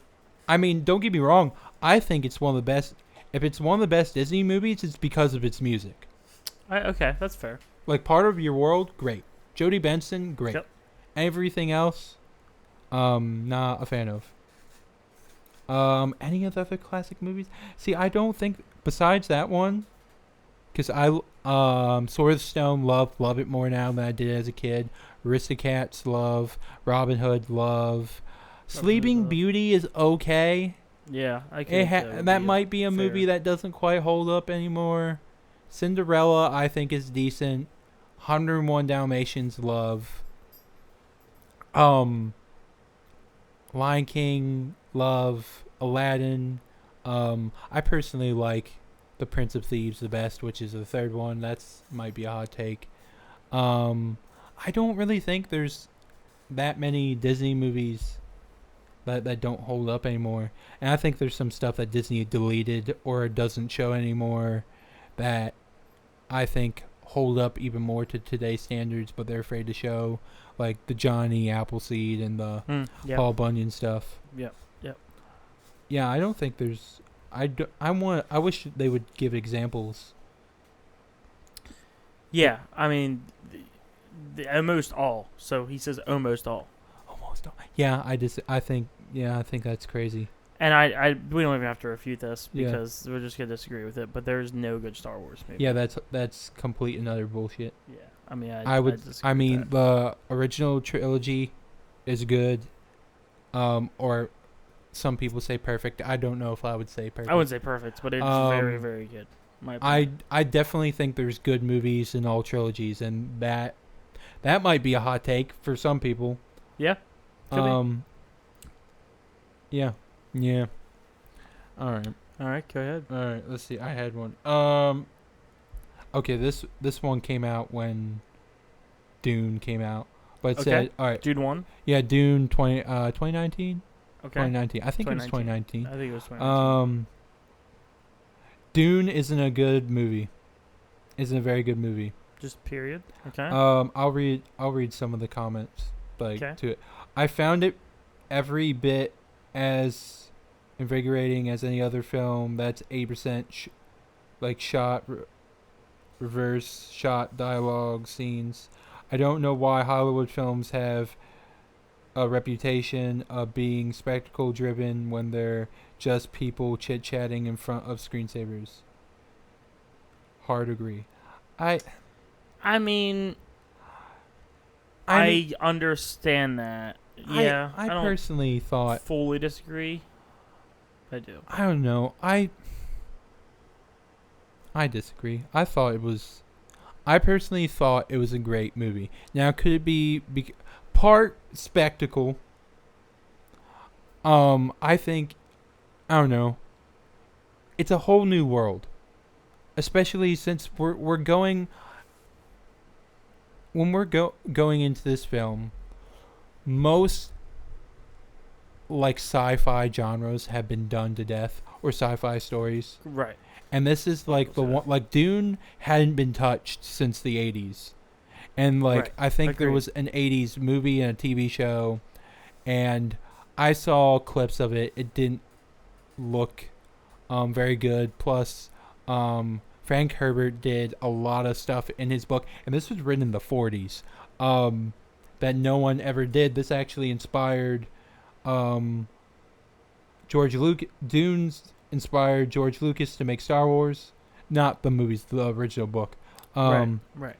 don't get me wrong. I think it's one of the best. If it's one of the best Disney movies, it's because of its music. Okay, that's fair. Part of Your World, great. Jodie Benson, great. Yep. Everything else, not a fan of. Any of the other classic movies? See, I don't think besides that one, because Sword of the Stone, love it more now than I did as a kid. Aristocats, love. Robin Hood, love. Sleeping Beauty is okay. Yeah, I can. That might be a movie that doesn't quite hold up anymore. Cinderella, I think, is decent. 101 Dalmatians, love. Lion King, love. Aladdin. I personally like The Prince of Thieves the best, which is the third one. That's might be a hot take. I don't really think there's that many Disney movies that don't hold up anymore. And I think there's some stuff that Disney deleted or doesn't show anymore that I think hold up even more to today's standards, but they're afraid to show, like the Johnny Appleseed and the Paul Bunyan stuff. Yep. Yeah, I don't think there's. I wish they would give examples. Yeah, I mean, almost all. So he says almost all. Almost all. Yeah, I think that's crazy. And we don't even have to refute this because we're just gonna disagree with it. But there's no good Star Wars movie. Yeah, that's complete and utter bullshit. Yeah, I mean, I mean, the original trilogy is good, or some people say perfect. I don't know if I would say perfect. I wouldn't say perfect, but it's very, very good. I definitely think there's good movies in all trilogies, and that might be a hot take for some people. Yeah. Could be. Yeah. All right, go ahead. All right, let's see. I had one. Okay, this one came out when Dune came out, but it said, all right. Dune 1? Yeah, Dune 2019. Okay. 2019. I think it was 2019. I think it was 2019. Dune isn't a good movie. Isn't a very good movie. Just period. Okay. I'll read some of the comments to it. I found it every bit as invigorating as any other film that's 80% shot reverse shot dialogue scenes. I don't know why Hollywood films have a reputation of being spectacle driven when they're just people chit-chatting in front of screensavers. Hard agree. I mean, I understand that. Yeah. I personally thought fully disagree. I do. I don't know. I disagree. I personally thought it was a great movie. Now, could it be part spectacle? I think, I don't know. It's a whole new world, especially since we're going. When we're going into this film, most sci-fi genres have been done to death, or sci-fi stories. Right. And this is the one, Dune hadn't been touched since the 80s. And right. I think there was an 80s movie and a TV show, and I saw clips of it. It didn't look very good. Plus, Frank Herbert did a lot of stuff in his book, and this was written in the 40s, that no one ever did. This actually inspired George Lucas. Dune's inspired George Lucas to make Star Wars, not the movies, the original book. Right.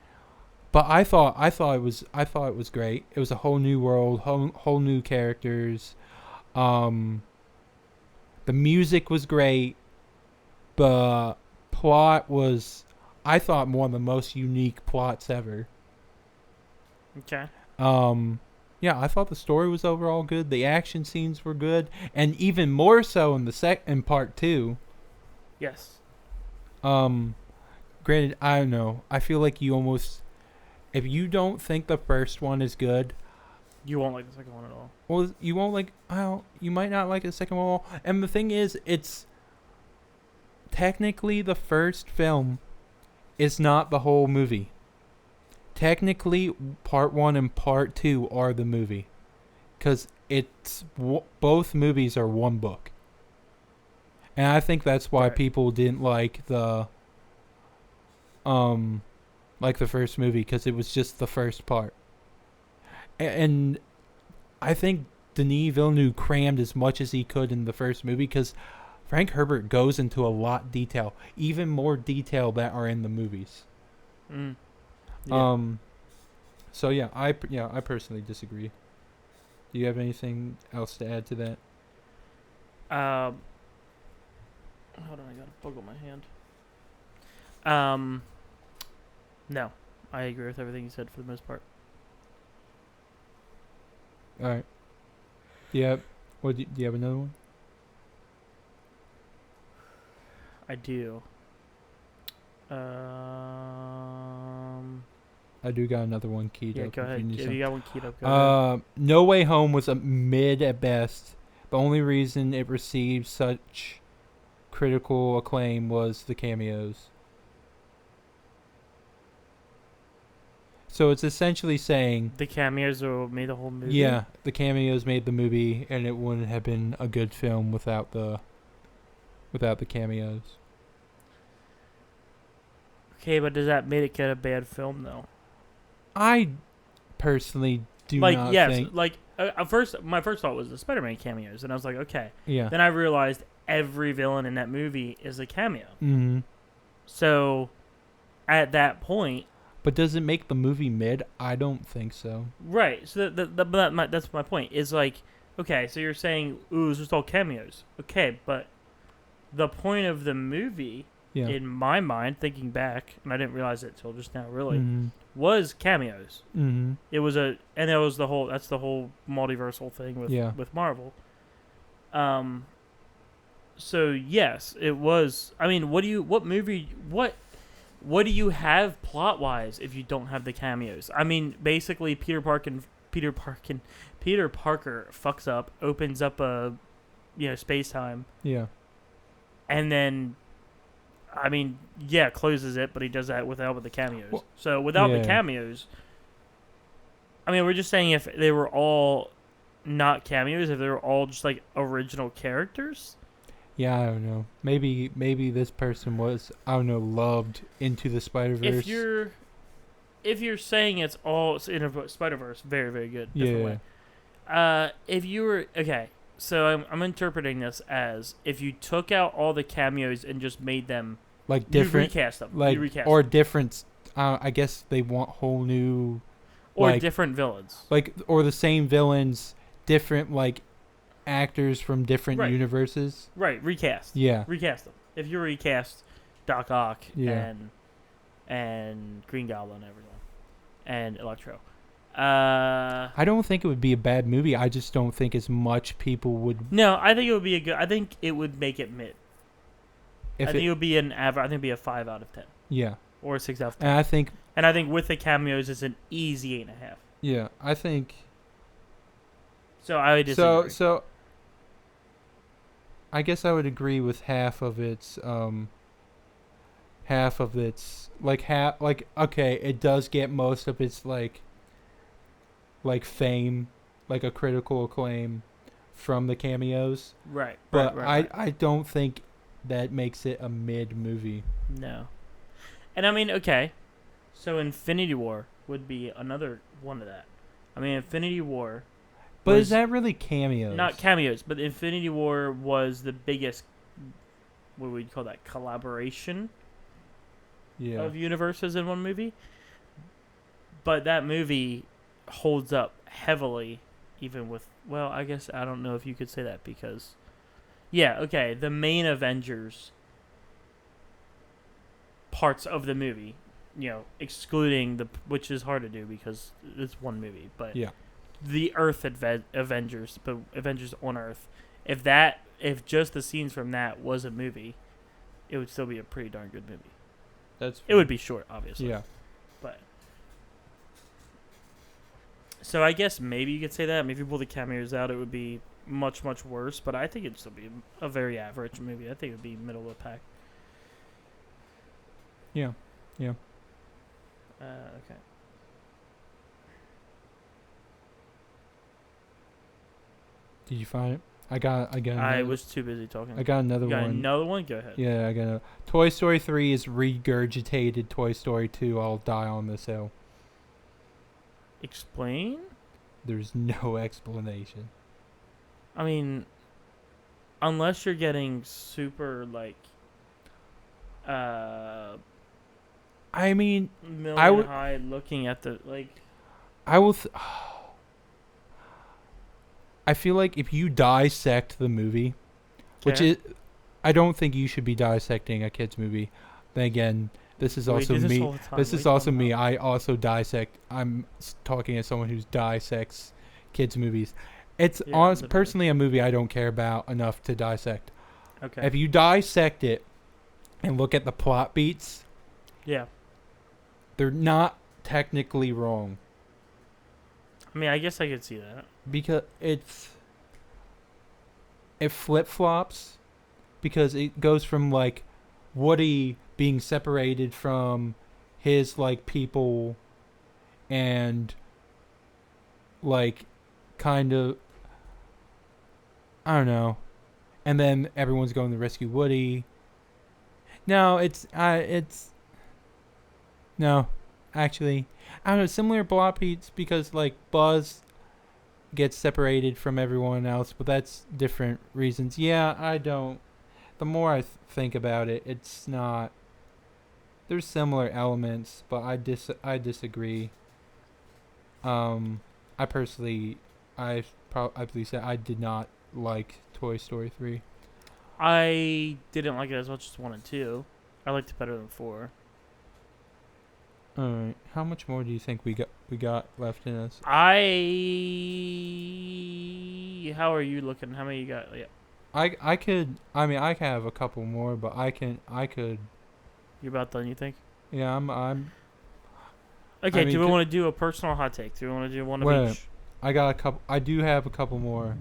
But I thought it was great. It was a whole new world, whole new characters. The music was great. The plot was, I thought, one of the most unique plots ever. Okay. Yeah, I thought the story was overall good. The action scenes were good, and even more so in in part 2. Yes. Granted, I don't know. I feel like you almost, if you don't think the first one is good, you won't like the second one at all. Well, you won't like. You might not like the second one at all. And the thing is, it's technically the first film is not the whole movie. Technically, part 1 and part 2 are the movie, because it's both movies are one book, and I think that's why people didn't like the first movie, because it was just the first part. And I think Denis Villeneuve crammed as much as he could in the first movie, because Frank Herbert goes into a lot of detail, even more detail that are in the movies. Yeah. So I personally disagree. Do you have anything else to add to that? Hold on, I got a bug on my hand. No, I agree with everything you said for the most part. All right. Yep. What do you have another one? I do. I do got another one keyed Yeah, up. go ahead. If you got one keyed up, go ahead. No Way Home was a mid at best. The only reason it received such critical acclaim was the cameos. So it's essentially saying The cameos made the whole movie? yeah, the cameos made the movie, and it wouldn't have been a good film without the cameos. Okay, but does that make it a bad film, though? I personally do like, not yes, think. like, my first thought was the Spider-Man cameos, and I was like, okay. Yeah. Then I realized every villain in that movie is a cameo. Mm-hmm. So, at that point... But does it make the movie mid? I don't think so. Right. So that's my point. Is like, okay, so you're saying, ooh, it's just all cameos. Okay, but the point of the movie, in my mind, thinking back, and I didn't realize it till just now, really, was cameos. Mm-hmm. It was that's the whole multiversal thing with Marvel. So yes, it was. I mean, what do you have plot wise if you don't have the cameos? I mean, basically Peter Parker fucks up, opens up a space time. Yeah. And then closes it, but he does that without the cameos. Well, so without the cameos, I mean, we're just saying if they were all not cameos, if they were all just like original characters. Yeah, I don't know. Maybe this person was, I don't know, loved Into the Spider-Verse. If you're saying it's all Into Spider-Verse, very, very good. Different way. If you were okay, so I'm interpreting this as if you took out all the cameos and just made them like different, recast them, or different. I guess they want whole new, or different villains, or the same villains, different actors from different universes. Right, recast. Yeah. Recast them. If you recast Doc Ock and Green Goblin and everyone and Electro. I don't think it would be a bad movie. I just don't think as much people would. No, I think it would be I think it would make it mid. I think it would be an average. I think it'd be a 5 out of 10. Yeah. Or a 6 out of 10. And I think with the cameos, it's an easy 8.5. Yeah, I think. So I would disagree. So I guess I would agree with half of its okay, it does get most of its fame, like a critical acclaim from the cameos. Right. But I don't think that makes it a mid movie. No. And I mean, okay. So Infinity War would be another one of that. I mean, Infinity War. But is that really cameos? Not cameos, but Infinity War was the biggest, what would you call that, collaboration of universes in one movie. But that movie holds up heavily, even with, well, I guess I don't know if you could say that because, the main Avengers parts of the movie, excluding which is hard to do because it's one movie, but the Earth Avengers, but Avengers on Earth, if just the scenes from that was a movie, it would still be a pretty darn good movie. It would be short, obviously. Yeah. But so I guess maybe you could say that. I mean, if you pull the cameos out, it would be much, much worse. But I think it'd still be a very average movie. I think it would be middle of the pack. Yeah. Yeah. Okay. Did you find it? I got I was too busy talking. I got another one. Another one? Go ahead. Yeah, I got Toy Story 3 is regurgitated Toy Story 2. I'll die on this hill. Explain? There's no explanation. I mean, unless you're getting super I would high looking at the I will. I feel like if you dissect the movie, which is, I don't think you should be dissecting a kid's movie. Then again, This is We also do this me. all the time. This We is also don't me. know. I also dissect. I'm talking as someone who dissects kids' movies. It's Yeah, honest, literally. personally a movie I don't care about enough to dissect. Okay. If you dissect it and look at the plot beats, Yeah. they're not technically wrong I mean, I guess I could see that. because it flip flops because it goes from like Woody being separated from his like people and like kind of I don't know, and then everyone's going to rescue Woody. No, no, actually, I don't know. Similar plot beats because like Buzz gets separated from everyone else, but that's different reasons. Yeah, I don't. The more I think about it, it's not. There's similar elements, but I disagree. I personally, I believe that I did not like Toy Story 3. I didn't like it as much as 1 and 2. I liked it better than 4. All right, how much more do you think we got left in us? How are you looking? How many you got? Yeah. I could. I mean, I have a couple more, but I could. You're about done, you think? Yeah, I'm. Okay, I mean, do we want to do a personal hot take? Do we want to do one of Wait. each? I got a couple. I do have a couple more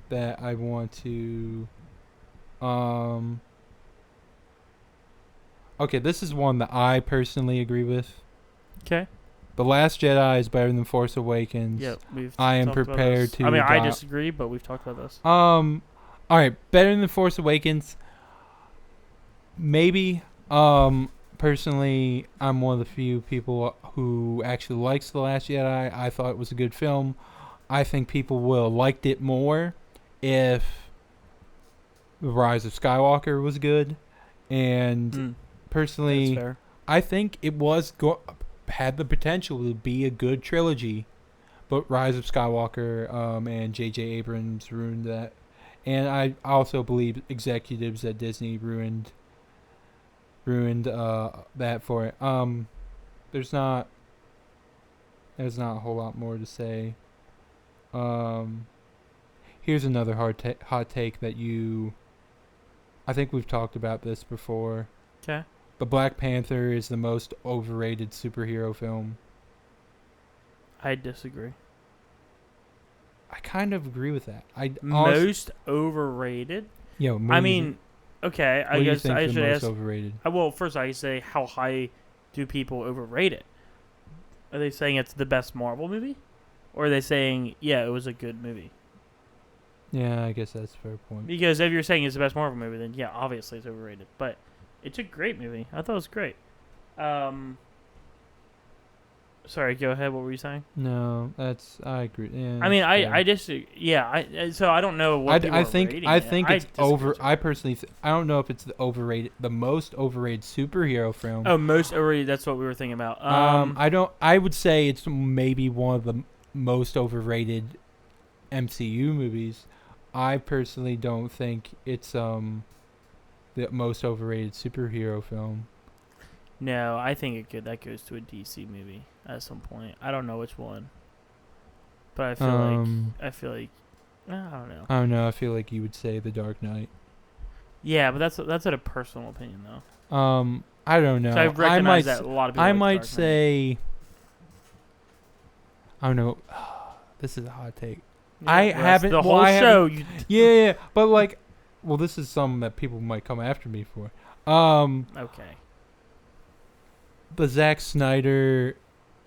that I want to. Okay, this is one that I personally agree with. Okay. The Last Jedi is better than Force Awakens. Yeah, we've. I am talked about prepared this. to I mean, I adopt- disagree, but we've talked about this. All right, better than Force Awakens. Maybe. Personally, I'm one of the few people who actually likes The Last Jedi. I thought it was a good film. I think people will have liked it more if The Rise of Skywalker was good. And personally, That's fair. I think it had the potential to be a good trilogy, but Rise of Skywalker and J.J. Abrams ruined that. And I also believe executives at Disney ruined that for it. There's not a whole lot more to say. Here's another hot take that I think we've talked about this before. Okay. The Black Panther is the most overrated superhero film. I disagree. I kind of agree with that. Most overrated? Yeah. I mean, okay, I guess I should ask. Overrated. Well, first I say, how high do people overrate it? Are they saying it's the best Marvel movie? Or are they saying, yeah, it was a good movie? Yeah, I guess that's a fair point. Because if you're saying it's the best Marvel movie, then yeah, obviously it's overrated. But it's a great movie. I thought it was great. Sorry, go ahead. What were you saying? No, I agree. Yeah, I mean, that's fair. I just, yeah, so I don't know what people I are think rating I it. think I it's disagree over. with you. I personally, I don't know if it's the most overrated superhero film. Oh, most overrated. That's what we were thinking about. I don't. I would say it's maybe one of the most overrated MCU movies. I personally don't think it's the most overrated superhero film. No, I think that goes to a DC movie at some point. I don't know which one, but I feel like I don't know. I don't know. I feel like you would say The Dark Knight. Yeah, but that's a personal opinion though. I don't know. So I recognize that a lot of people. I like might Dark Knight. say. I don't know. This is a hot take. Yeah, I that's haven't. the well, whole I haven't- show. You, Yeah, but like, well, this is something that people might come after me for. okay. The Zack Snyder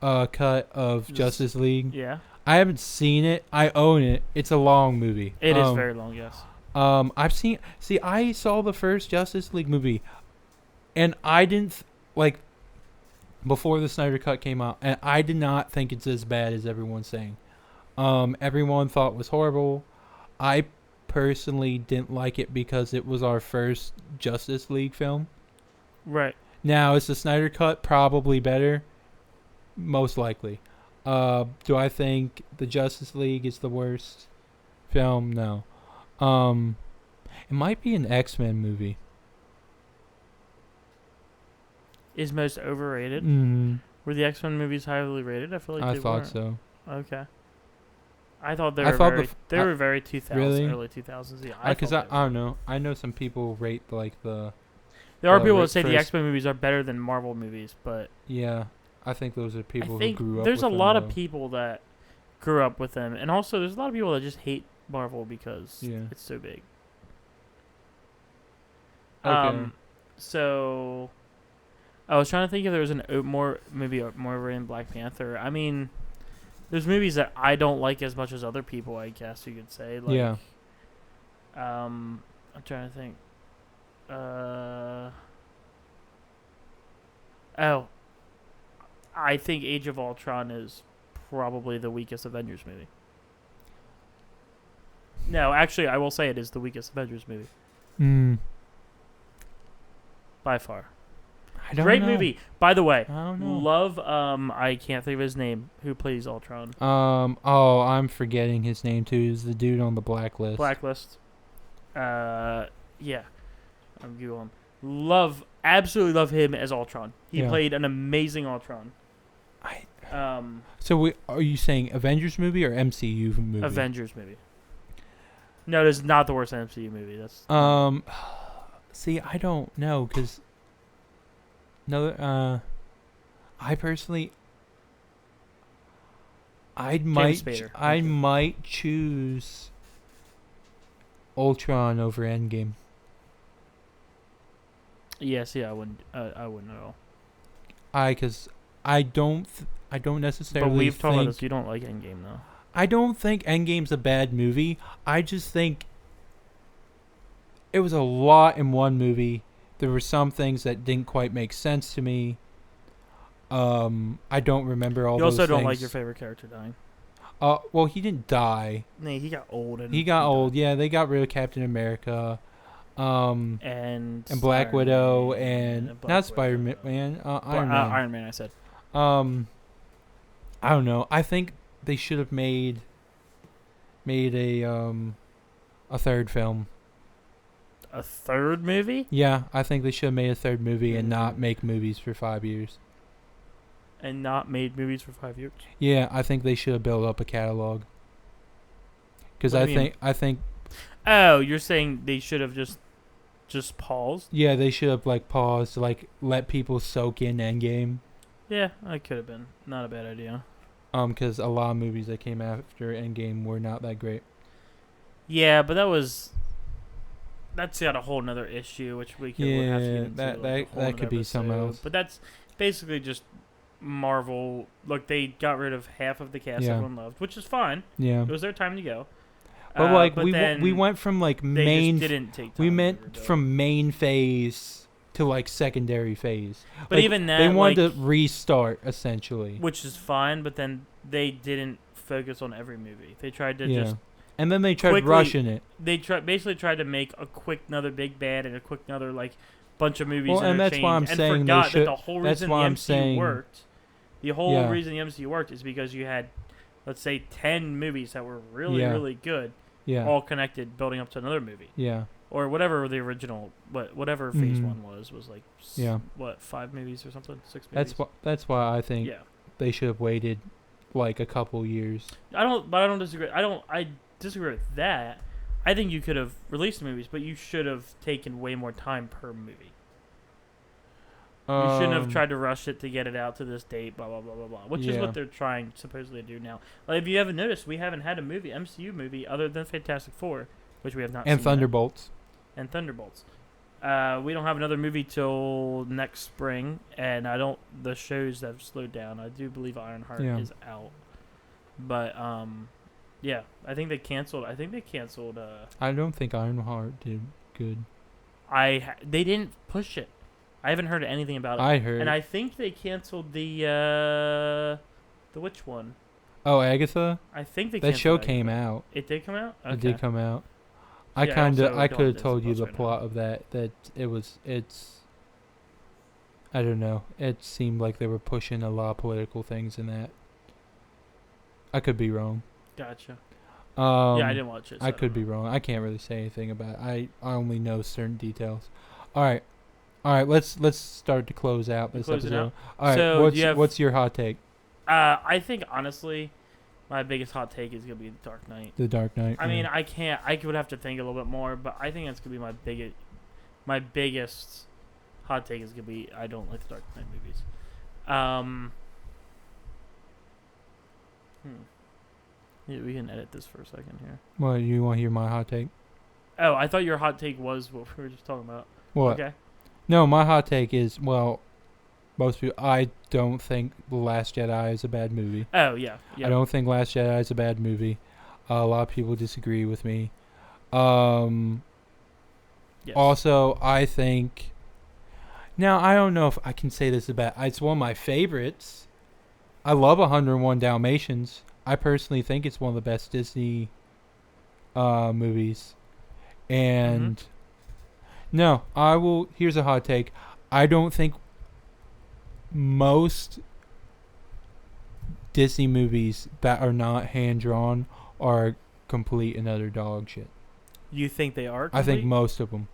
cut of Justice League. Yeah, I haven't seen it. I own it. It's a long movie. it is very long. Yes. I've seen. See, I saw the first Justice League movie, and I didn't like before the Snyder cut came out, and I did not think it's as bad as everyone's saying. Everyone thought it was horrible. I personally didn't like it because it was our first Justice League film. Right. Now, is the Snyder cut probably better? Most likely. Do I think the Justice League is the worst film? No. It might be an X-Men movie. is most overrated. Mm, Were the X-Men movies highly rated? I feel like I they thought weren't. so. Okay. I thought they I were thought very. They were very 2000s, really? early 2000s. Yeah, Because thought I don't know. I know some people rate like the. there are the people ri- that say the first- X-Men movies are better than Marvel movies, but Yeah, I think those are I people who think grew up. there's with a lot them, of people that grew up with them, and also there's a lot of people that just hate Marvel because it's so big. Okay. So I was trying to think if there was more than Black Panther. I mean, there's movies that I don't like as much as other people, I guess you could say. Like, Yeah. I'm trying to think. I think Age of Ultron is probably the weakest Avengers movie. No, actually, I will say it is the weakest Avengers movie. By far. I don't Great know. movie. By the way, I don't know. love, I can't think of his name, who plays Ultron. Oh, I'm forgetting his name too. He's the dude on the Blacklist. Blacklist. Yeah. I'm Googling. Absolutely love him as Ultron. He played an amazing Ultron. So are you saying Avengers movie or MCU movie? Avengers movie. No, it is not the worst MCU movie. That's See, I don't know because I personally, I might choose Ultron over Endgame. Yes, I wouldn't at all. Because I don't necessarily. But we've talked about think this. You don't like Endgame, though. I don't think Endgame's a bad movie. I just think it was a lot in one movie. There were some things that didn't quite make sense to me. I don't remember all those things. You also don't like your favorite character dying. Well, he didn't die. No, he got old. He got old. Yeah, they got rid of Captain America. And Black Widow Man, and not Spider-Man. Iron Man. Iron Man, I said. I don't know. I think they should have made a third film. A third movie? Yeah, I think they should have made a third movie and not make movies for 5 years. And not made movies for 5 years? Yeah, I think they should have built up a catalog. Because I think. Oh, you're saying they should have just paused? Yeah, they should have paused, let people soak in Endgame. Yeah, that could have been not a bad idea. Because a lot of movies that came after Endgame were not that great. Yeah, but that's got a whole nother issue, which we could have to get into. That could be something else. But that's basically just Marvel. Look, they got rid of half of the cast everyone loved, which is fine. Yeah, it was their time to go. But we went from main. Didn't take time we went from main phase to secondary phase. But even that, they wanted to restart essentially, which is fine. But then they didn't focus on every movie. They tried to just. And then they tried rushing it. They basically tried to make a quick another big bad and a quick another bunch of movies. And that's why I'm saying forgot that the whole reason the MCU worked. The whole reason the MCU worked is because you had, let's say, 10 movies that were really really good, all connected, building up to another movie. Yeah. Or whatever the original, whatever Phase 1 was 5 movies or something, 6 movies. That's why I think they should have waited a couple years. I don't disagree. I disagree with that. I think you could have released movies, but you should have taken way more time per movie. You shouldn't have tried to rush it to get it out to this date, blah, blah, blah, blah, blah, which is what they're trying supposedly to do now. If you haven't noticed, we haven't had a MCU movie, other than Fantastic Four, which we have not seen. And Thunderbolts. We don't have another movie till next spring, and the shows have slowed down. I do believe Ironheart is out. But, I think they canceled. I don't think Ironheart did good. They didn't push it. I haven't heard anything about it. I heard. And I think they canceled the which one? Oh, Agatha? I think they that canceled show Agatha. came out. It did come out? Okay. It did come out. I could have told you the plot of that it's I don't know. It seemed like they were pushing a lot of political things in that. I could be wrong. Gotcha. I didn't watch it. So I could be wrong. I can't really say anything about it. I only know certain details. All right. All right, let's start to close out this Close it episode. out? All right, So what's your hot take? I think honestly, my biggest hot take is gonna be The Dark Knight. The Dark Knight. I mean, I can't. I would have to think a little bit more, but I think that's gonna be my biggest hot take is gonna be I don't like the Dark Knight movies. Yeah, we can edit this for a second here. What, you want to hear my hot take? Oh, I thought your hot take was what we were just talking about. What? Okay. No, my hot take is, well, most people, I don't think The Last Jedi is a bad movie. Oh, yeah. Yeah. I don't think Last Jedi is a bad movie. A lot of people disagree with me. Yes. Also, I think... Now, I don't know if I can say this about... It's one of my favorites. I love 101 Dalmatians. I personally think it's one of the best Disney movies. And... No, I will... Here's a hot take. I don't think most Disney movies that are not hand-drawn are complete and utter dog shit. You think they are complete? I think most of them.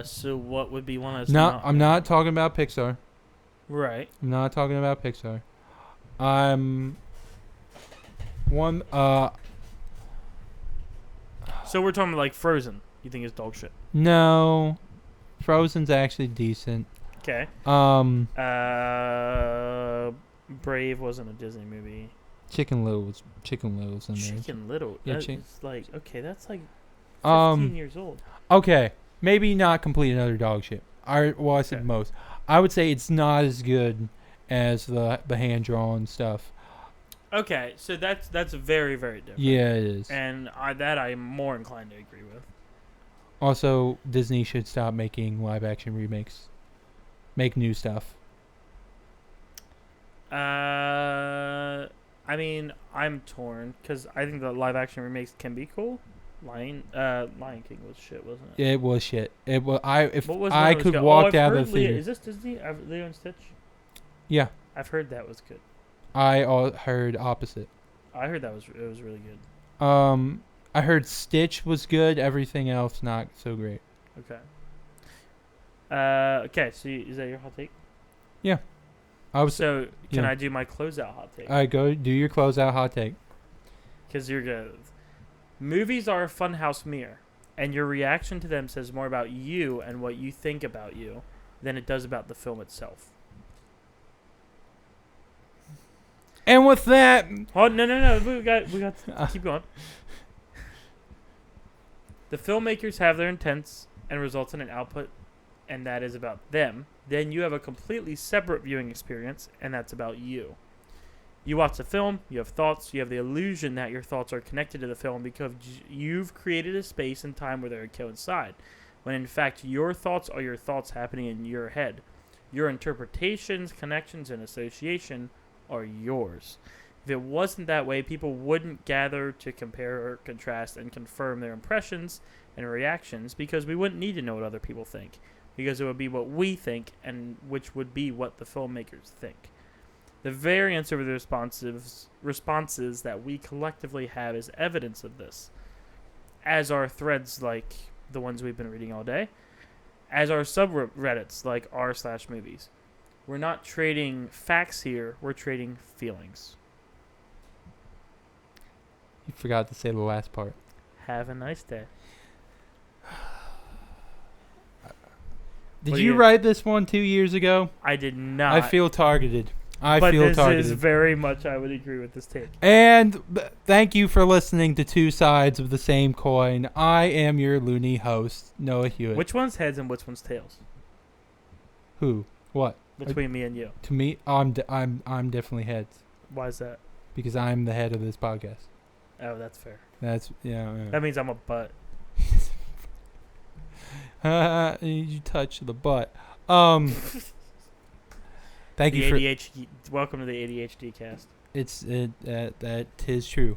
So what would be one that's No, I'm not talking about Pixar. Right. I'm not talking about Pixar. I'm one. So we're talking like Frozen. You think it's dog shit? No, Frozen's actually decent. Okay. Brave wasn't a Disney movie. Chicken Little was in there. Chicken Little. Yeah, It's like okay, that's like 15 years old. Okay, maybe not complete and utter dog shit. I said Okay. most. I would say it's not as good as the hand drawn stuff. Okay, so that's very, very different. Yeah, it is. And I'm more inclined to agree with. Also, Disney should stop making live action remakes. Make new stuff. I mean, I'm torn because I think the live action remakes can be cool. Lion King was shit, wasn't it? It was shit. It was. If What was I one that was could good? walk I've out heard of the theater. Is this Disney? Leo and Stitch? Yeah, I've heard that was good. I heard opposite. I heard it was really good. I heard Stitch was good. Everything else not so great. Okay. Okay. So is that your hot take? I was. So can yeah. I do my closeout hot take? All right, go do your closeout hot take. Because you're good. Movies are a funhouse mirror, and your reaction to them says more about you and what you think about you than it does about the film itself. And with that, Oh no! We got to keep going. The filmmakers have their intents and results in an output, and that is about them. Then you have a completely separate viewing experience, and that's about you. You watch the film, you have thoughts, you have the illusion that your thoughts are connected to the film because you've created a space and time where they coincide, when in fact your thoughts are your thoughts happening in your head. Your interpretations, connections, and association are yours. If it wasn't that way, people wouldn't gather to compare or contrast and confirm their impressions and reactions because we wouldn't need to know what other people think, because it would be what we think, and which would be what the filmmakers think. The variance over the responses that we collectively have is evidence of this, as are threads like the ones we've been reading all day, as are subreddits like r/movies. We're not trading facts here, we're trading feelings. you forgot to say the last part. Have a nice day. Did What do you you- write this one 2 years ago? I did not. I feel targeted. but feel this targeted. is very much, I would agree with this take. And thank you for listening to Two Sides of the Same Coin. I am your loony host, Noah Hewitt. Which one's heads and which one's tails? Who? What? Between me and you. To me, I'm definitely heads Why is that? because I'm the head of this podcast. Oh, that's fair. That's yeah. That means I'm a butt. You touch the butt. Thank you for ADHD. Welcome to the ADHD cast. that tis true.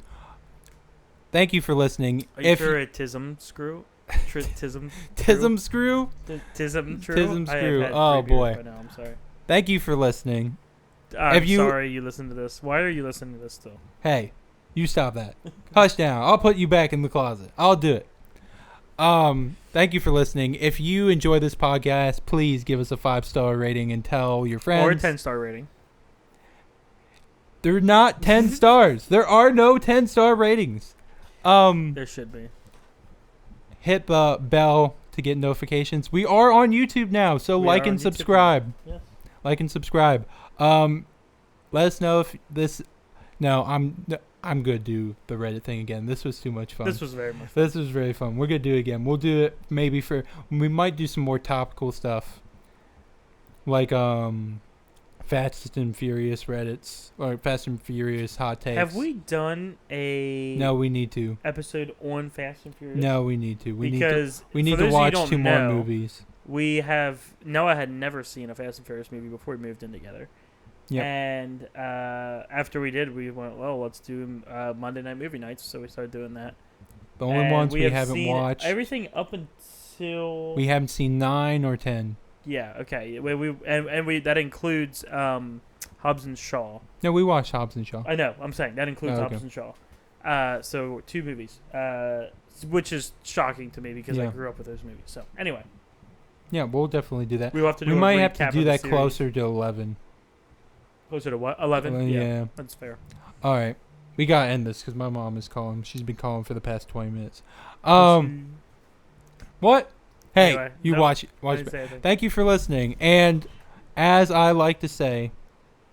Thank you for listening. Are you sure a tism screw? Tism Tism screw. Tism true? Tism I have screw. had Oh, 3 beers boy. by now, I'm sorry. Thank you for listening. I'm you- sorry you listened to this. Why are you listening to this still? Hey, you stop that. Hush down. I'll put you back in the closet. I'll do it. Thank you for listening. If you enjoy this podcast, please give us a 5-star rating and tell your friends. Or a 10-star rating. They're not 10 stars. There are no 10-star ratings. There should be. Hit the bell to get notifications. We are on YouTube now, so like and subscribe. Yes. Like and subscribe. Let us know if this. No, I'm gonna do the Reddit thing again. This was too much fun. This was very much fun. This was very fun. We're gonna do it again. We'll do it maybe we might do some more topical stuff, like Fast and Furious Reddits or Fast and Furious hot takes. Have we done a? No, we need to. Episode on Fast and Furious. No, we need to. We because need to watch 2 more movies. We have. Noah had never seen a Fast and Furious movie before we moved in together. Yep. And after we did, we went, well, let's do Monday night movie nights. So we started doing that. The only ones we haven't watched. Everything up until. We haven't seen 9 or 10. Yeah. Okay. We that includes Hobbs and Shaw. No, we watched Hobbs and Shaw. I know. I'm saying that includes okay. Hobbs and Shaw. So 2 movies, which is shocking to me because I grew up with those movies. So anyway. Yeah, we'll definitely do that. We'll have to do we a might have recap to do of that the closer to 11. Closer to what? 11? Yeah. That's fair. All right. We got to end this because my mom is calling. She's been calling for the past 20 minutes. What? Hey, Anyway, you watch it. Thank you for listening. And as I like to say,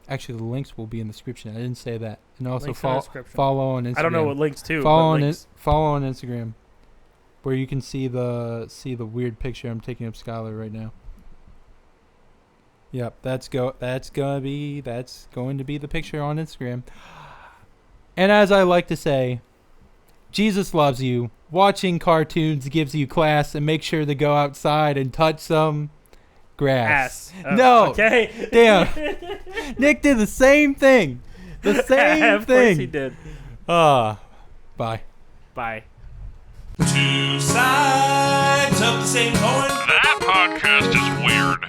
actually the links will be in the description. I didn't say that. And also follow on Instagram. I don't know what links to. Follow on Instagram, where you can see the weird picture I'm taking of Skylor right now. Yep, that's going to be the picture on Instagram. And as I like to say, Jesus loves you. Watching cartoons gives you class, and make sure to go outside and touch some grass. Ass. Oh, no. Okay. Damn. Nick did the same thing. The same of thing. Of course he did. Bye. Bye. 2 sides of the same coin. That podcast is weird.